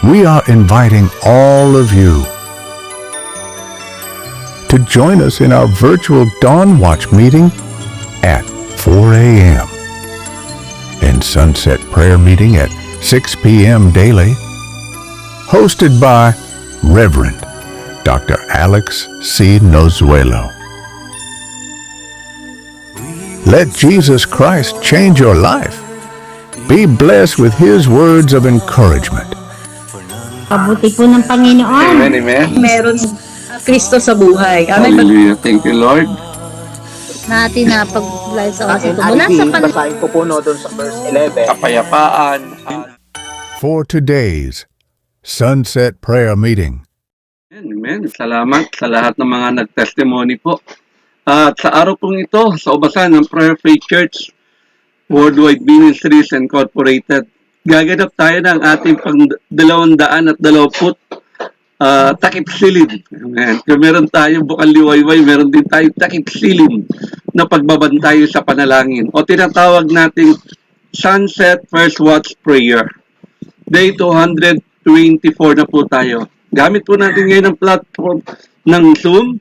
we are inviting all of you to join us in our virtual Dawn Watch meeting at 4 a.m. and Sunset Prayer Meeting at 6 p.m. daily, hosted by Reverend Dr. Alex C. Nozuelo. Let Jesus Christ change your life. Be blessed with His words of encouragement. Pabuti po ng Panginoon. Amen, amen. Meron Kristo sa buhay. Amen. Hallelujah. Thank you, Lord. Natin na pag-live sa oras ito. Mula sa Basahin ko po doon sa verse 11. Kapayapaan. For today's Sunset Prayer Meeting. Amen. Salamat sa lahat ng mga nag-testimony po. At sa araw pong ito, sa ubasan ng Prayer Faith Church Worldwide Ministries Incorporated, gaganap tayo ng ating pang 220 takip silim. Amen. Kung meron tayo bukal liwayway, meron din tayo takip silim na pagbabantayo sa panalangin. O tinatawag nating Sunset First Watch Prayer. Day 224 na po tayo. Gamit po natin ngayon ang platform ng Zoom.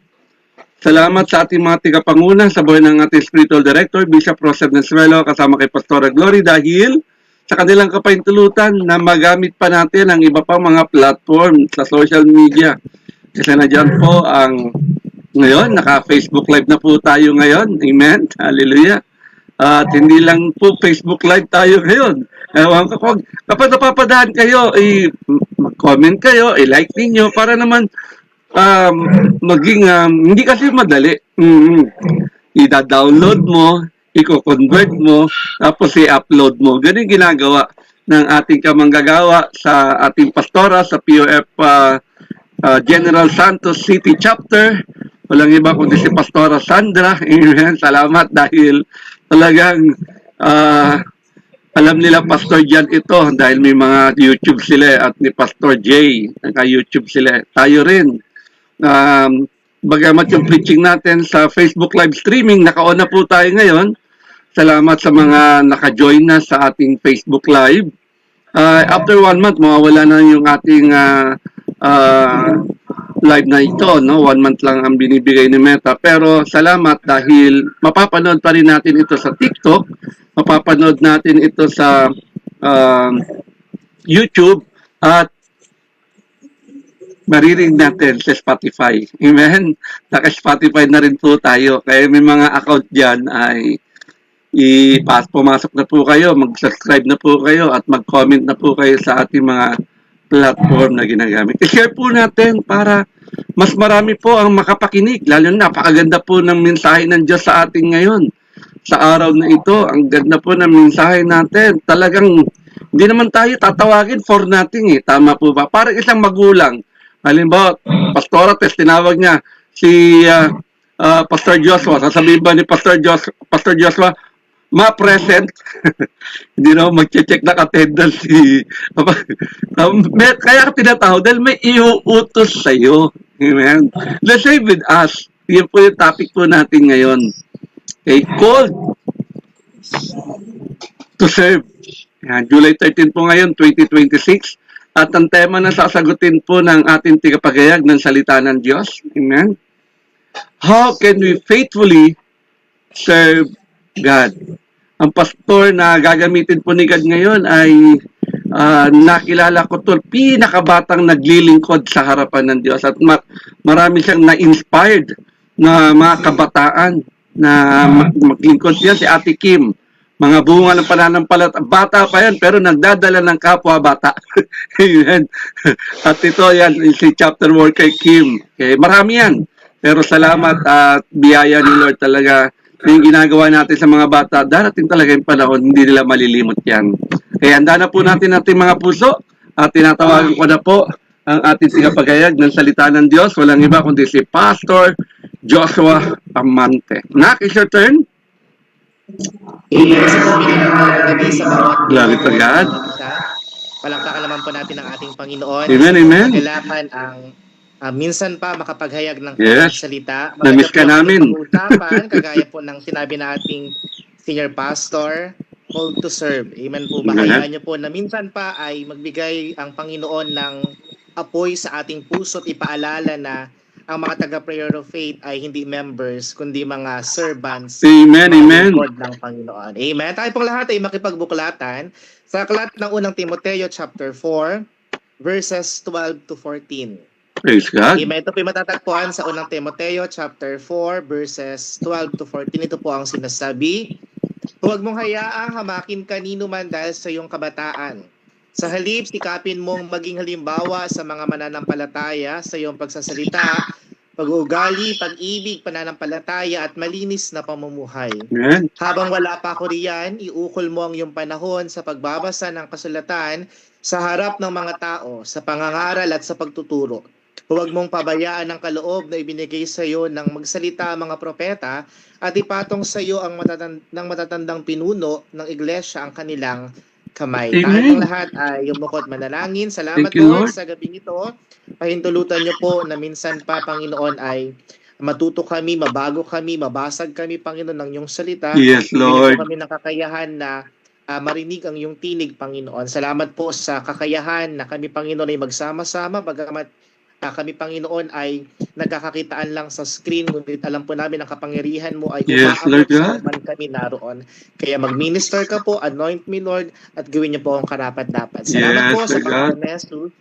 Salamat sa ating mga tigapanguna sa buhay ng ating Spiritual Director, Bishop Rosel Nozuelo, kasama kay Pastora Glory, dahil sa kanilang kapahintulutan na magamit pa natin ang iba pang mga platform sa social media. Kasi na dyan po ang ngayon, naka-Facebook Live na po tayo ngayon. Amen. Hallelujah. At hindi lang po Facebook Live tayo ngayon. Ewan ko, kapag napapadaan kayo, mag-comment kayo, i-like ninyo para naman maging, hindi kasi madali. I-download mo, i-convert mo, tapos i-upload mo. Ganun yung ginagawa ng ating kamanggagawa sa ating pastora sa POF General Santos City Chapter. Walang iba kundi si Pastora Sandra. Amen. Salamat dahil talagang alam nila Pastor Jan ito dahil may mga YouTube sila at ni Pastor Jay naka-YouTube sila. Tayo rin. Bagamat yung preaching natin sa Facebook live streaming, naka-on na po tayo ngayon. Salamat sa mga naka-join na sa ating Facebook live. After 1 month, mawawala na yung ating live na ito. No? 1 month lang ang binibigay ni Meta. Pero salamat dahil mapapanood pa rin natin ito sa TikTok. Mapapanood natin ito sa YouTube. At maririnig natin sa Spotify. Amen? Naka-Spotify na rin po tayo. Kaya may mga account dyan ay pumasok na po kayo, mag-subscribe na po kayo at mag-comment na po kayo sa ating mga platform na ginagamit. I-share po natin para mas marami po ang makapakinig. Lalo na, napakaganda po ng mensahe ng Diyos sa atin ngayon. Sa araw na ito, ang ganda po ng mensahe natin. Talagang, hindi naman tayo tatawagin for nothing eh. Tama po ba? Parang isang magulang. Halimbawa, Pastora Tess, tinawag niya si Pastor Joshua. Sasabihin ba ni Pastor Joshua, ma-present? Hindi na mag-check na attendance si... Kaya tinatawag dahil may iuutos sa'yo. Amen. Let's say with us. Yan po yung topic po natin ngayon. Okay, called to serve. Yan, July 13 po ngayon, 2026. At ang tema na sasagutin po ng ating tigapagayag ng salita ng Diyos. Amen. How can we faithfully serve God? Ang pastor na gagamitin po ni God ngayon ay nakilala ko to, pinakabatang naglilingkod sa harapan ng Diyos. At marami siyang na-inspired na mga kabataan na maglingkod siya, si Ate Kim. Mga bunga ng pananampalataya. Bata pa yan, pero nagdadala ng kapwa bata. Amen. At ito yan, si chapter worker Kim. Okay, marami yan. Pero salamat at biyaya ni Lord talaga. Yung ginagawa natin sa mga bata, darating talaga yung panahon, hindi nila malilimot yan. Kaya handa na po natin ating mga puso at tinatawagan ko na po ang ating sigapagayag ng salita ng Diyos. Walang iba kundi si Pastor Joshua Amante. Nak, is your turn? Glory to God. Palakpakan naman po natin ang ating Panginoon. Amen, amen. Kailangan ang minsan pa makapaghayag ng salita. Na-miss ka namin. Usapan, kagaya po ng sinabi na ating senior pastor, called to serve. Amen po ba? Hayaan niyo po na minsan pa ay magbigay ang Panginoon ng apoy sa ating puso at ipaalala na ang mga taga-prayer of faith ay hindi members, kundi mga servants, Amen, mga amen. lingkod ng Panginoon. Amen. Tayo pong lahat ay makipagbuklatan sa aklat ng unang Timoteo chapter 4, verses 12 to 14. Praise God. Amen. Ito po yung matatagpuan sa unang Timoteo chapter 4, verses 12 to 14. Ito po ang sinasabi. Huwag mong hayaang hamakin kanino man dahil sa iyong kabataan. Sa halip, sikapin mong maging halimbawa sa mga mananampalataya sa iyong pagsasalita, pag-uugali, pag-ibig, pananampalataya at malinis na pamumuhay. Amen. Habang wala pa ako riyan, iukol mo ang iyong panahon sa pagbabasa ng kasulatan sa harap ng mga tao, sa pangangaral at sa pagtuturo. Huwag mong pabayaan ang kaloob na ibinigay sa iyo ng magsalita ang mga propeta at ipatong sa iyo ang matatandang pinuno ng iglesia ang kanilang kamay. Amen. Tayong lahat ay yumukot manalangin. Salamat Thank you, Lord Lord. sa gabing ito. Pahintulutan niyo po na minsan pa, Panginoon, ay matuto kami, mabago kami, mabasag kami, Panginoon, ng iyong salita. Yes, Bigyan Lord. po kami ng kakayahan na marinig ang iyong tinig, Panginoon. Salamat po sa kakayahan na kami, Panginoon, ay magsama-sama, bagamat kami, Panginoon, ay nagkakakitaan lang sa screen, ngunit alam po namin ang kapangyarihan mo ay Yes, umaabot Lord sa God. man kami naroon. Kaya mag-minister ka po, anoint me, Lord, at gawin niyo po ang karapat-dapat. Salamat Yes, po sa Lord God. Panginoon Jesus.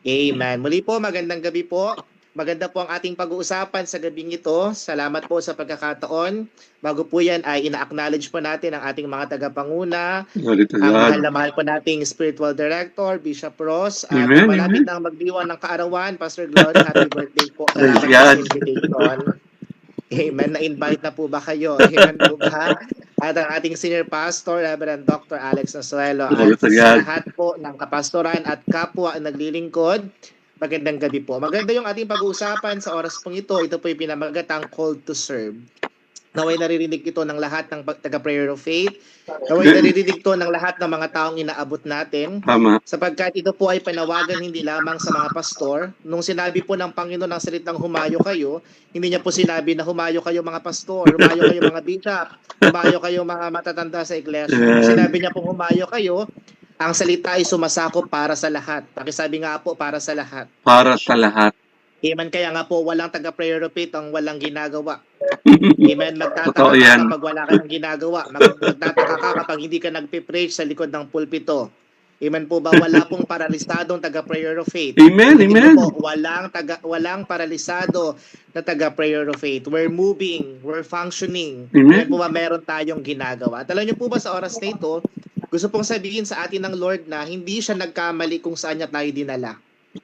Amen. Muli po, magandang gabi po. Maganda po ang ating pag-uusapan sa gabing ito. Salamat po sa pagkakataon. Bago po yan ay ina-acknowledge po natin ang ating mga tagapanguna, Glory to ang mahal God. na mahal po nating spiritual director, Bishop Ross, at Amen, malapit amen. ng magdiwang ng kaarawan, Pastor Glory, happy birthday po. Praise Salamat po God. sa invitation. Amen. Na-invite na po ba kayo? Amen po ba? At ang ating senior pastor, Reverend Dr. Alex Nasuelo, Glory at to sa God. lahat po ng kapastoran at kapwa ang naglilingkod, magandang gabi po. Maganda yung ating pag-uusapan sa oras pong ito. Ito po yung pinamagatang call to serve. Naway naririnig ito ng lahat ng taga-prayer of faith. Naway naririnig ito ng lahat ng mga taong inaabot natin. Tama. Sapagkat ito po ay panawagan hindi lamang sa mga pastor. Nung sinabi po ng Panginoon ng salitang humayo kayo, hindi niya po sinabi na humayo kayo mga pastor, humayo kayo mga bishop, humayo kayo mga matatanda sa iglesia. Nung sinabi niya po humayo kayo, ang salita ay sumasakop para sa lahat. Pakisabi nga po, para sa lahat. Para sa lahat. Amen. Kaya nga po, walang taga-prayer of faith ang walang ginagawa. Amen. Magtataka Totoo ka yan. kapag wala ka ng ginagawa. Magtataka ka kapag hindi ka nagpipreach sa likod ng pulpito. Amen po ba? Wala pong paralisadong taga-prayer of faith. Amen, Hindi amen. po, walang paralisado na taga-prayer of faith. We're moving, we're functioning. Amen. Amen po ba? Meron tayong ginagawa. At alam niyo po ba sa oras na ito, gusto pong sabihin sa atin ng Lord na hindi siya nagkamali kung saan niya tayo dinala.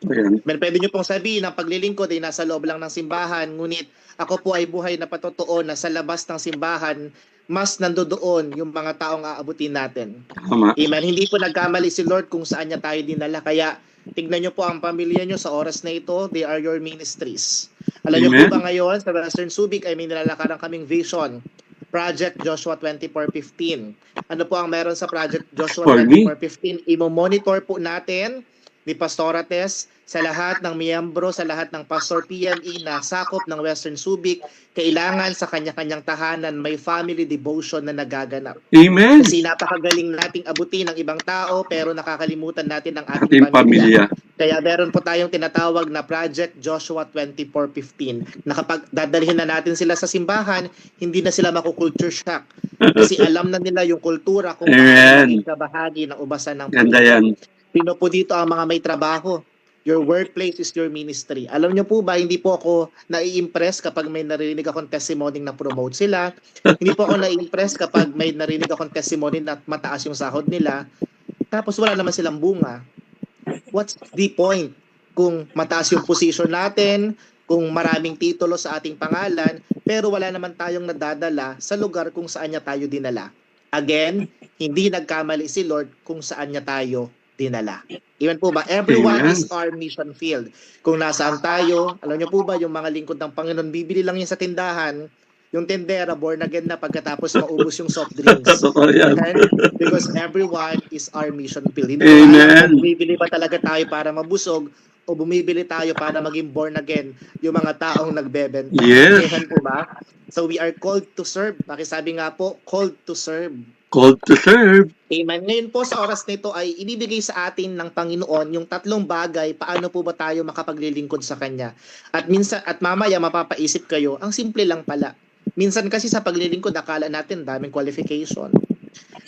Ayan. Pwede niyo pong sabihin, ang paglilingkod ay nasa loob lang ng simbahan, ngunit ako po ay buhay na patotoo na sa labas ng simbahan, mas nandoon yung mga taong aabutin natin. Tama. Amen. Hindi po nagkamali si Lord kung saan niya tayo dinala. Kaya tignan niyo po ang pamilya niyo sa oras na ito, they are your ministries. Alam niyo po Amen. ba ngayon, sa Western Subic ay may nilalakaran kaming vision. Project Joshua 24:15. Ano po ang meron sa Project Joshua For me. 24:15? Imo-monitor po natin ni Pastorates sa lahat ng miyembro, sa lahat ng Pastor PME na sakop ng Western Subic, kailangan sa kanya-kanyang tahanan may family devotion na nagaganap. Amen. Kasi napakagaling nating abutin ng ibang tao pero nakakalimutan natin ang Ating ating pamilya. pamilya. Kaya meron po tayong tinatawag na Project Joshua 24:15 na kapag dadalhin na natin sila sa simbahan, hindi na sila makukulture shock. Kasi alam na nila yung kultura kung paano Amen. maging kabahagi ng ubasan ng Ganda pamilya. yan. Pino po dito ang mga may trabaho. Your workplace is your ministry. Alam niyo po ba, hindi po ako nai-impress kapag may narinig akong testimony na promote sila. Hindi po ako nai-impress kapag may narinig akong testimony na mataas yung sahod nila. Tapos wala naman silang bunga. What's the point? Kung mataas yung position natin, kung maraming titulo sa ating pangalan, pero wala naman tayong nadadala sa lugar kung saan niya tayo dinala. Again, hindi nagkamali si Lord kung saan niya tayo dinala. Amen po ba? Everyone Amen. is our mission field. Kung nasaan tayo, alam niyo po ba, yung mga lingkod ng Panginoon, bibili lang yan sa tindahan, yung tendera, born again na pagkatapos maubos yung soft drinks. Totoo yan. Amen? Because everyone is our mission field. Hindi ko Amen. alam kung bumibili ba talaga tayo para mabusog o bumibili tayo para maging born again yung mga taong nagbebenta. Yes. Amen po ba? So we are called to serve. Pakisabi nga po, called to serve. Called to serve. Amen. Ngayon po sa oras nito ay ibibigay sa atin ng Panginoon yung tatlong bagay paano po ba tayo makapaglilingkod sa Kanya. At minsan at mamaya mapapaisip kayo, ang simple lang pala. Minsan kasi sa paglilingkod akala natin daming qualification.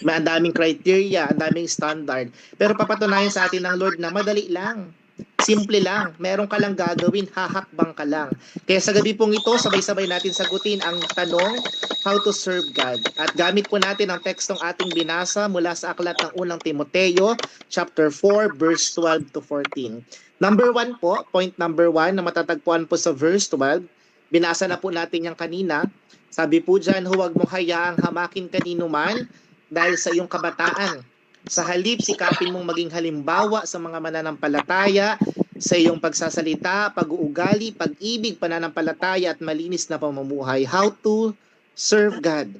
May ang daming criteria, ang daming standard. Pero papatunayan sa atin ng Lord na madali lang. Simple lang. Meron ka lang gagawin, hahakbang ka lang. Kaya sa gabi pong ito, sabay-sabay natin sagutin ang tanong, how to serve God. At gamit po natin ang tekstong ating binasa mula sa aklat ng unang Timoteo, chapter 4, verse 12 to 14. Number 1 po, point number 1 na matatagpuan po sa verse 12. Binasa na po natin yung kanina. Sabi po dyan, huwag mong hayaang hamakin kanino man dahil sa iyong kabataan. Sa halip, sikapin mong maging halimbawa sa mga mananampalataya, sa iyong pagsasalita, pag-uugali, pag-ibig, pananampalataya at malinis na pamumuhay. How to serve God.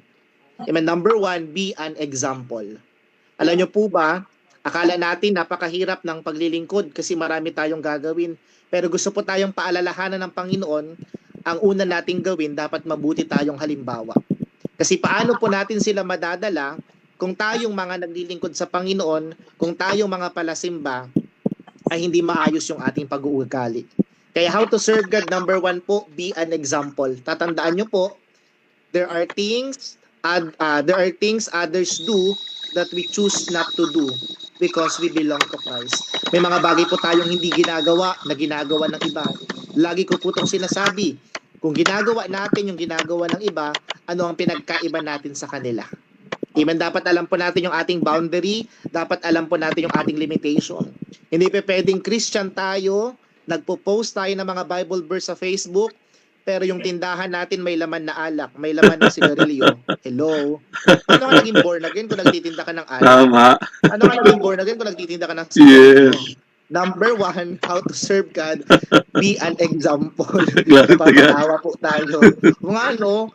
Amen. Number 1, be an example. Alam niyo po ba, akala natin napakahirap ng paglilingkod kasi marami tayong gagawin. Pero gusto po tayong paalalahanan ng Panginoon, ang una nating gawin, dapat mabuti tayong halimbawa. Kasi paano po natin sila madadala kung tayong mga naglilingkod sa Panginoon, kung tayong mga palasimba, ay hindi maayos yung ating pag-uugali. Kaya how to serve God, number 1 po, be an example. Tatandaan nyo po, there are things others do that we choose not to do because we belong to Christ. May mga bagay po tayong hindi ginagawa na ginagawa ng iba. Lagi ko po itong sinasabi, kung ginagawa natin yung ginagawa ng iba, ano ang pinagkaiba natin sa kanila? Amen, dapat alam po natin yung ating boundary, dapat alam po natin yung ating limitation. Hindi pa pwedeng Christian tayo, nagpo-post tayo ng mga Bible verse sa Facebook, pero yung tindahan natin may laman na alak, may laman na sigarilyo. Hello? Ano ka naging born again kung nagtitinda ka ng alak? Tama. Ano ka naging born again kung nagtitinda ka ng sigarilyo? Yes. Number 1, how to serve God, be an example. Glory to God. Papatawa po tayo. Kung ano,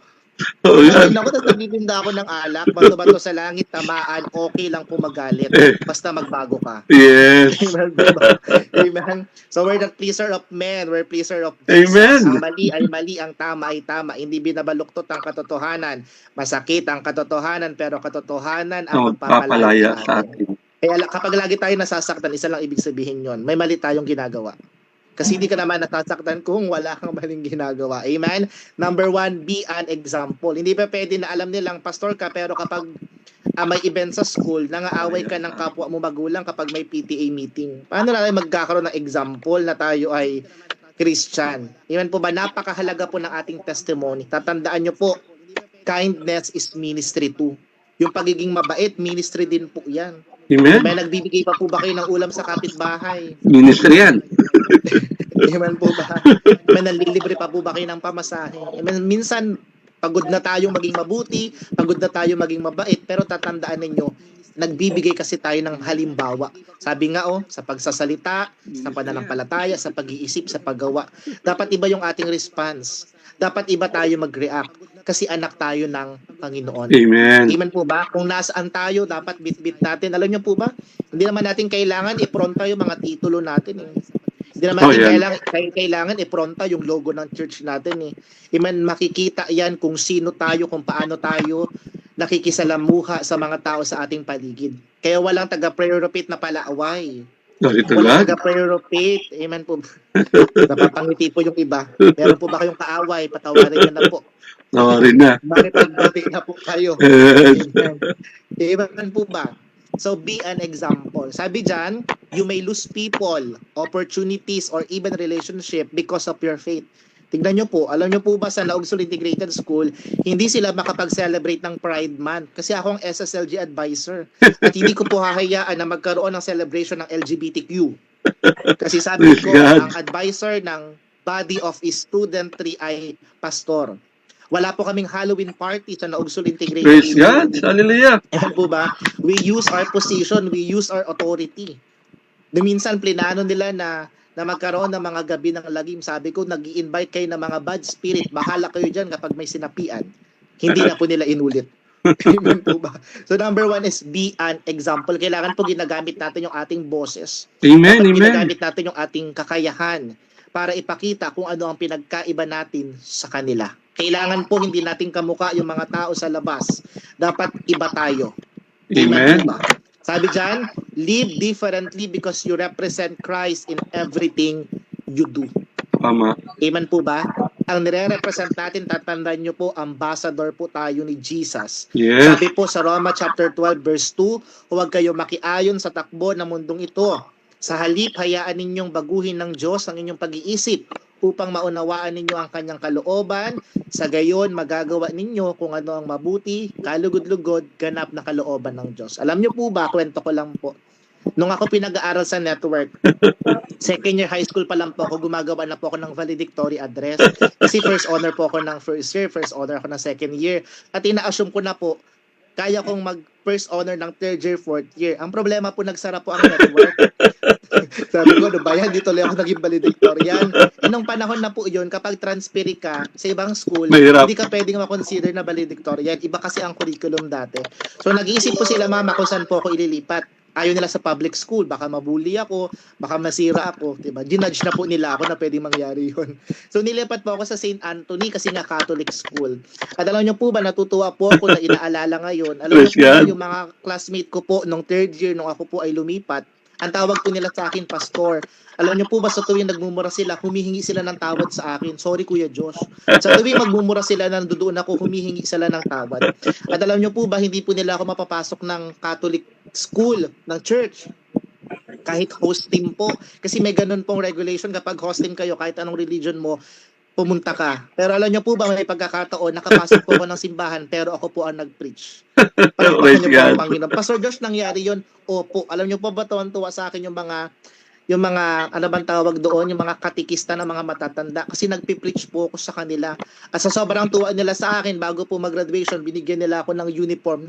Oo yan. ako, tapos nagtitinda ako ng alak, bato-bato sa langit, tamaan, okay lang po magalit. Basta magbago ka. Yes. Amen, diba? Amen. So we're not pleaser of men, we're pleaser of Jesus. Amen. Ang mali ay mali, ang tama ay tama. Hindi binabaluktot ang katotohanan. Masakit ang katotohanan, pero katotohanan ang Ang magpapalaya magpapalaya sa sa atin. atin. Kaya kapag lagi tayo nasasaktan, isa lang ibig sabihin yon, may mali tayong ginagawa. Kasi hindi ka naman nasasaktan kung wala kang maling ginagawa. Amen? Number 1, be an example. Hindi pa pwede na alam nilang pastor ka, pero kapag may event sa school, nangaaway ka ng kapwa mo magulang kapag may PTA meeting. Paano na tayo magkakaroon ng example na tayo ay Christian? Amen po ba? Napakahalaga po ng ating testimony. Tatandaan nyo po, kindness is ministry too. Yung pagiging mabait, ministry din po yan. Amen. May nagbibigay pa po ba kayo ng ulam sa kapitbahay? Ministry yan. Amen po ba? May nalilibre pa po ba kayo ng pamasahe? Amen. Minsan, pagod na tayong maging mabuti, pagod na tayong maging mabait, pero tatandaan ninyo, nagbibigay kasi tayo ng halimbawa. Sabi nga sa pagsasalita, sa pananampalataya, sa pag-iisip, sa paggawa. Dapat iba yung ating response. Dapat iba tayo mag-react kasi anak tayo ng Panginoon. Amen. Amen po ba? Kung nasaan tayo, dapat bit-bit natin. Alam niyo po ba? Hindi naman natin kailangan ipronta yung mga titulo natin. Hindi naman natin kailangan ipronta yung logo ng church natin. Amen, makikita yan kung sino tayo, kung paano tayo nakikisalamuha sa mga tao sa ating paligid. Kaya walang taga-prayer repeat na palaaway. Glory to Walang God. taga-prayer repeat. Amen po. Napapangiti po yung iba. Meron po ba kayong kaaway? Patawarin niyo na po. Nawarin na. Makipagbati na po kayo. Yes. Amen po ba? So be an example. Sabi dyan, you may lose people, opportunities, or even relationship because of your faith. Tignan nyo po, alam nyo po ba sa Naugsol Integrated School, hindi sila makapag-celebrate ng Pride Month kasi ako ang SSLG advisor. At hindi ko po hahayaan na magkaroon ng celebration ng LGBTQ. Kasi sabi ko, ang advisor ng body of student 3 ay pastor. Wala po kaming Halloween party sa Naugsol Integrated Praise School. God. Hallelujah. Ayan po ba? We use our position, we use our authority. Minsan, plinano nila na magkaroon ng mga gabi ng lagim. Sabi ko, nag-i-invite kayo ng mga bad spirit. Bahala kayo dyan kapag may sinapian. Hindi na po nila inulit. Amen po ba? So number 1 is be an example. Kailangan po ginagamit natin yung ating boses. Amen. Dapat Amen. ginagamit natin yung ating kakayahan para ipakita kung ano ang pinagkaiba natin sa kanila. Kailangan po hindi natin kamukha yung mga tao sa labas. Dapat iba tayo. Amen. po ba? Sabi dyan, live differently because you represent Christ in everything you do. Tama. Amen po ba? Ang nire-represent natin, tatandaan nyo po, ambassador po tayo ni Jesus. Yes. Sabi po sa Roma chapter 12 verse 2, huwag kayo makiayon sa takbo ng mundong ito. Sa halip, hayaan ninyong baguhin ng Diyos ang inyong pag-iisip upang maunawaan ninyo ang kanyang kalooban. Sa gayon, magagawa ninyo kung ano ang mabuti, kalugod-lugod, ganap na kalooban ng Diyos. Alam nyo po ba, kwento ko lang po, nung ako pinag-aaral sa network, second year high school pa lang po ako, gumagawa na po ako ng valedictory address. Kasi first honor po ako ng first year, first honor ako ng second year. At ina-assume ko na po, kaya kong mag first honor ng third year, fourth year. Ang problema po, nagsara po ang network. Sabi ko, ano ba yan? Dito lang ako naging valedictorian. Nung panahon na po yun, kapag transferi ka sa ibang school, Mahirap. hindi ka pwedeng makonsider na valedictorian. Iba kasi ang curriculum dati. So nag-iisip po sila, mama, kung saan po ako ililipat. Ayaw nila sa public school, baka mabully ako, baka masira ako, diba? Ginudge na po nila ako na pwedeng mangyari yun. So nilipat po ako sa St. Anthony kasi nga Catholic school. At alam niyo po ba, natutuwa po ako na inaalala ngayon. Alam niyo po ba, yung mga classmate ko po nung third year, nung ako po ay lumipat, ang tawag po nila sa akin, pastor. Alam niyo po ba, sa tuwing nagmumura sila, humihingi sila ng tawad sa akin. Sorry, Kuya Josh. Sa tuwing magmumura sila, nandoon ako, humihingi sila ng tawad. At alam niyo po ba, hindi po nila ako mapapasok ng Catholic school, ng church. Kahit host team po. Kasi may ganun pong regulation kapag host team kayo, kahit anong religion mo, pumunta ka. Pero alam niyo po ba, may pagkakataon, nakapasok po ako ng simbahan, pero ako po ang nag-preach. Palagpakan niyo po ang Panginoon. Pastor Josh, nangyari yun? Opo. Alam niyo po ba, tuwan-tuwa sa akin yung mga, ano bang tawag doon, yung mga katikista ng mga matatanda. Kasi nagpipreach po ako sa kanila. At sa sobrang tuwa nila sa akin, bago po mag-graduation, binigyan nila ako ng uniform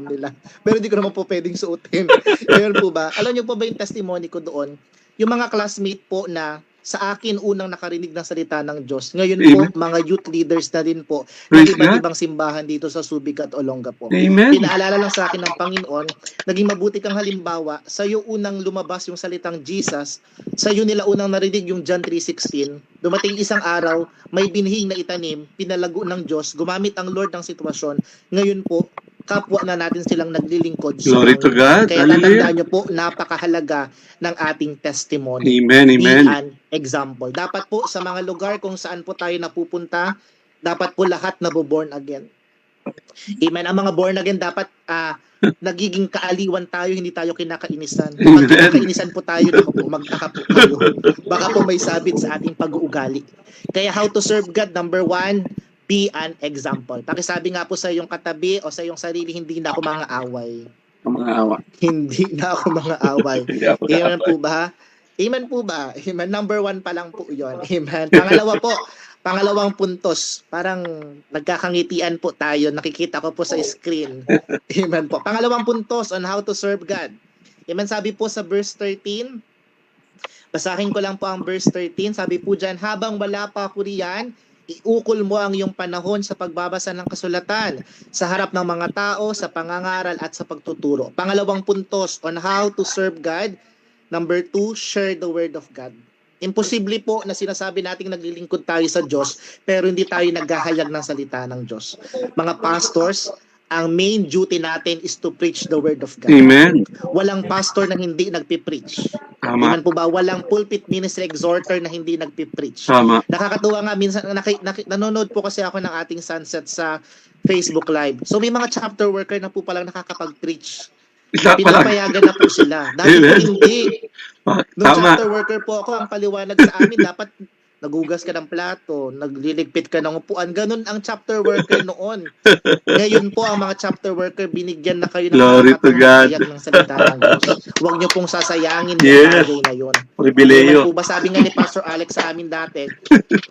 nila. Pero hindi ko naman po pwedeng suotin. Ngayon po ba, alam niyo po ba yung testimony ko doon? Yung mga classmate po na sa akin unang nakarinig ng salita ng Diyos. Ngayon po, mga youth leaders na din po ng iba't ibang simbahan dito sa Subic at Olongapo. Amen. Pinaalala lang sa akin ng Panginoon, naging mabuti kang halimbawa, sa iyo unang lumabas yung salitang Jesus, sa iyo nila unang narinig yung John 3:16. Dumating isang araw, may binhing na itanim, pinalago ng Diyos, gumamit ang Lord ng sitwasyon. Ngayon po, kapwa na natin silang naglilingkod. Glory to God. Kaya tatandaan nyo po, napakahalaga ng ating testimony. Amen, amen. Be an example. Dapat po sa mga lugar kung saan po tayo napupunta, dapat po lahat naboborn again. Amen. Ang mga born again dapat nagiging kaaliwan tayo, hindi tayo kinakainisan. Pag kinakainisan po tayo, magkaka po tayo. Baka po may sabit sa ating pag-uugali. Kaya how to serve God, number 1, be an example. Pakisabi nga po sa iyong katabi o sa iyong sarili, hindi na ako mga away. Mga awa. Hindi na ako mga away. Amen po ba? Amen po ba? Amen. Number 1 pa lang po yun. Amen. Pangalawa po, pangalawang puntos. Parang nagkakangitian po tayo. Nakikita ko po sa screen. Amen po. Pangalawang puntos on how to serve God. Amen. Sabi po sa verse 13, basahin ko lang po ang verse 13. Sabi po dyan, habang wala pa ako riyan, iukol mo ang iyong panahon sa pagbabasa ng kasulatan, sa harap ng mga tao, sa pangangaral at sa pagtuturo. Pangalawang puntos on how to serve God. Number 2, share the word of God. Imposible po na sinasabi nating naglilingkod tayo sa Diyos, pero hindi tayo naghahayag ng salita ng Diyos. Mga pastors, ang main duty natin is to preach the word of God. Amen. Walang pastor na hindi nagpipreach. Tama. Amen po ba? Walang pulpit ministry exhorter na hindi nagpipreach. Tama. Nakakatuwa nga, minsan nanonood po kasi ako ng ating Sunset sa Facebook Live. So may mga chapter worker na po palang nakakapag-preach. Isa pa lang. Pinapayagan na po sila. Dati po hindi. Nung Tama. chapter worker po ako, ang paliwanag sa amin, dapat nagugas ka ng plato, nagliligpit ka ng upuan. Ganun ang chapter worker noon. Ngayon po, ang mga chapter worker, binigyan na kayo ng Glory to God. ng salita ng Diyos. Huwag niyo pong sasayangin yung Yes. bagay na yun. Pribileyo. Po ba, sabi nga ni Pastor Alex sa amin dati,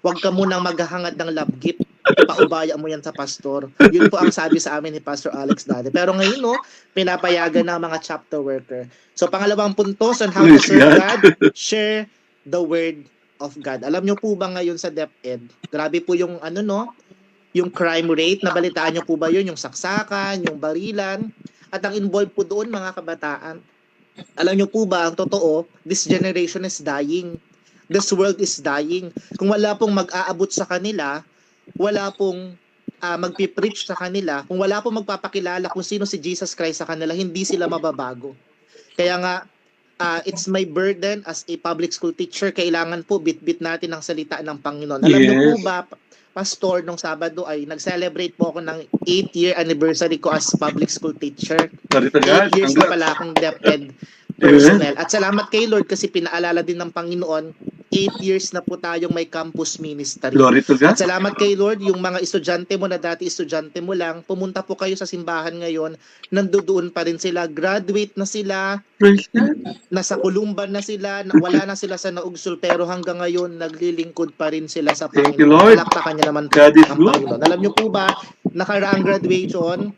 huwag ka munang maghahangad ng love gift. Paubaya mo yan sa pastor. Yun po ang sabi sa amin ni Pastor Alex dati. Pero ngayon, no, pinapayagan ng mga chapter worker. So, pangalawang puntos on how to Praise serve God. God, share the word of God. Alam niyo po ba ngayon sa DepEd, grabe po yung yung crime rate, nabalitaan niyo po ba yun? Yung saksakan, yung barilan, at ang involved po doon mga kabataan. Alam niyo po ba, ang totoo, this generation is dying. This world is dying. Kung wala pong mag-aabot sa kanila, wala pong magpipreach sa kanila, kung wala po magpapakilala kung sino si Jesus Christ sa kanila, hindi sila mababago. Kaya nga, it's my burden as a public school teacher, kailangan po bit-bit natin ang salita ng Panginoon. Alam niyo po ba, Pastor, nung Sabado ay nag-celebrate po ako ng 8th-year anniversary ko as public school teacher. Glory to 8 God. years na pala akong DepEd personnel. At salamat kay Lord kasi pinaalala din ng Panginoon, 8 years na po tayong may campus ministry. Glory to God. At salamat kay Lord, yung mga estudyante mo na dati estudyante mo lang, pumunta po kayo sa simbahan ngayon, nandoon pa rin sila, graduate na sila, Praise God. nasa Kulumban na sila, wala na sila sa Naugsul, pero hanggang ngayon, naglilingkod pa rin sila sa Thank you, Panginoon. Lord. Palakpakan niya naman po God is ang good. Panginoon. Alam niyo po ba, nakaraang graduation,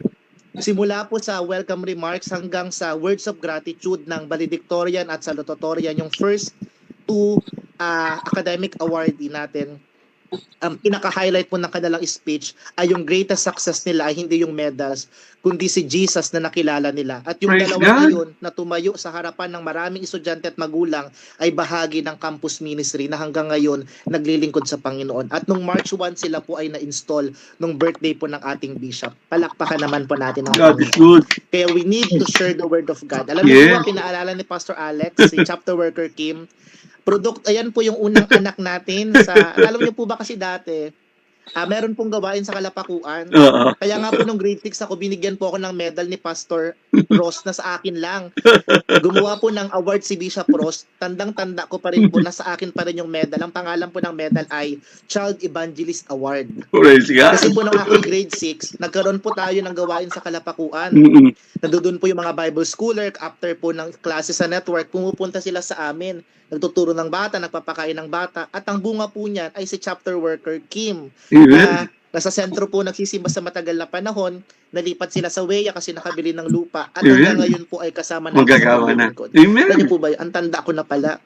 simula po sa welcome remarks hanggang sa words of gratitude ng valedictorian at salutatorian, yung first two academic awardee natin, pinaka-highlight po ng kanilang speech ay yung greatest success nila ay hindi yung medals, kundi si Jesus na nakilala nila. At yung Praise dalawa God. ngayon na tumayo sa harapan ng maraming estudyante at magulang ay bahagi ng campus ministry na hanggang ngayon naglilingkod sa Panginoon. At nung March 1 sila po ay na-install nung birthday po ng ating bishop. Palakpakan naman po natin ang God is Panginoon. good. Kaya we need to share the word of God. Alam niyo Yes. po, pinaalala ni Pastor Alex, si chapter worker Kim, ayan po yung unang anak natin sa, alam niyo po ba kasi dati, meron pong gawain sa Kalapakuan. Oo. Kaya nga po nung grade 6 ako, binigyan po ako ng medal ni Pastor Ross na sa akin lang. Gumawa po ng award si Bishop Ross. Tandang-tanda ko pa rin po na sa akin pa rin yung medal. Ang pangalan po ng medal ay Child Evangelist Award. Praise God. Kasi po nung aking grade 6, nagkaroon po tayo ng gawain sa Kalapakuan. Mm-mm. Nandoon po yung mga Bible schooler, after po ng klase sa network, pumupunta sila sa amin. Nagtuturo ng bata, nagpapakain ng bata. At ang bunga po niyan ay si chapter worker Kim. Amen. Na nasa sentro po nagsisimba sa matagal na panahon, nalipat sila sa Weya kasi nakabili ng lupa. At hanggang ngayon po ay kasama na Magagawa na. lingkod. Amen. Alam niyo po ba yun? Ang tanda ko na pala.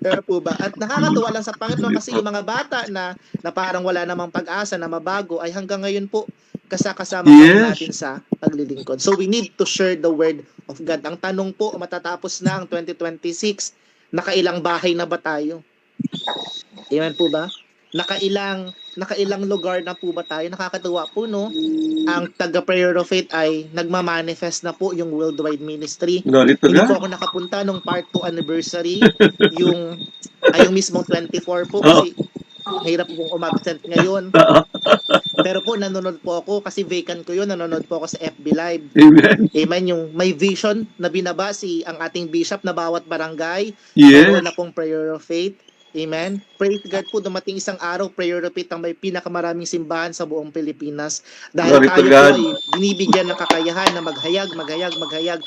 Kaya po ba? At nakakatuwa lang sa Panginoon kasi yung mga bata na parang wala namang pag-asa na mabago ay hanggang ngayon po kasama Yes. natin sa paglilingkod. So we need to share the word of God. Ang tanong po, matatapos na ang 2026, nakailang bahay na ba tayo? Amen po ba? Nakailang lugar na po ba tayo? Nakakatuwa po, no? Ang taga-Prayer of Faith ay nagmamanifest na po yung worldwide ministry. Glory to Hindi po God. ako nakapunta nung part 2 anniversary, yung mismong 24 po, Oh. kasi mahirap pong umabsent ngayon. Pero po, nanonood po ako kasi vacant ko yun, nanonood po ako sa FB Live. Amen. Amen, yung may vision na binaba ang ating bishop na bawat barangay, Yes. meron na pong Prayer of Faith. Amen. Praise God po, dumating isang araw, Prayer of Faith ang may pinakamaraming simbahan sa buong Pilipinas. Dahil Glory to tayo po God. ay binibigyan ng kakayahan na maghayag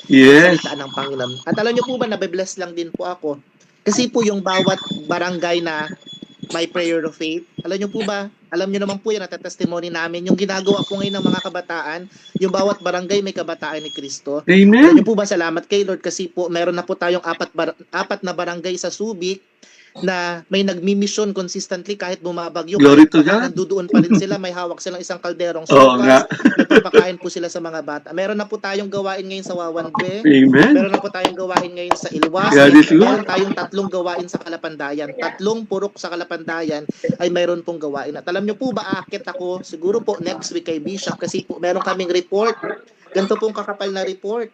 Yes. salita ng Panginoon. At alam niyo po ba, nabe-bless lang din po ako. Kasi po yung bawat barangay na may Prayer of Faith, alam niyo po ba, alam niyo naman po yan, testimony namin, yung ginagawa po ngayon ng mga kabataan, yung bawat barangay may kabataan ni Kristo. Alam Amen. niyo po ba, salamat kay Lord kasi po meron na po tayong apat na barangay sa Subic na may nagmi-mission consistently kahit bumabagyo. Glory to Kahit God. nandoon pa rin sila, may hawak silang isang kalderong Oo nga. sopas, nagpapakain po sila sa mga bata. Meron na po tayong gawain ngayon sa Wawanbe, Amen. meron na po tayong gawain ngayon sa Ilwas, God is good. meron tayong 3 gawain sa Kalapandayan, 3 purok sa Kalapandayan ay mayroon pong gawain. At alam niyo po ba, aakit ako siguro po next week kay Bishop kasi po meron kaming report. Ganito pong kakapal na report.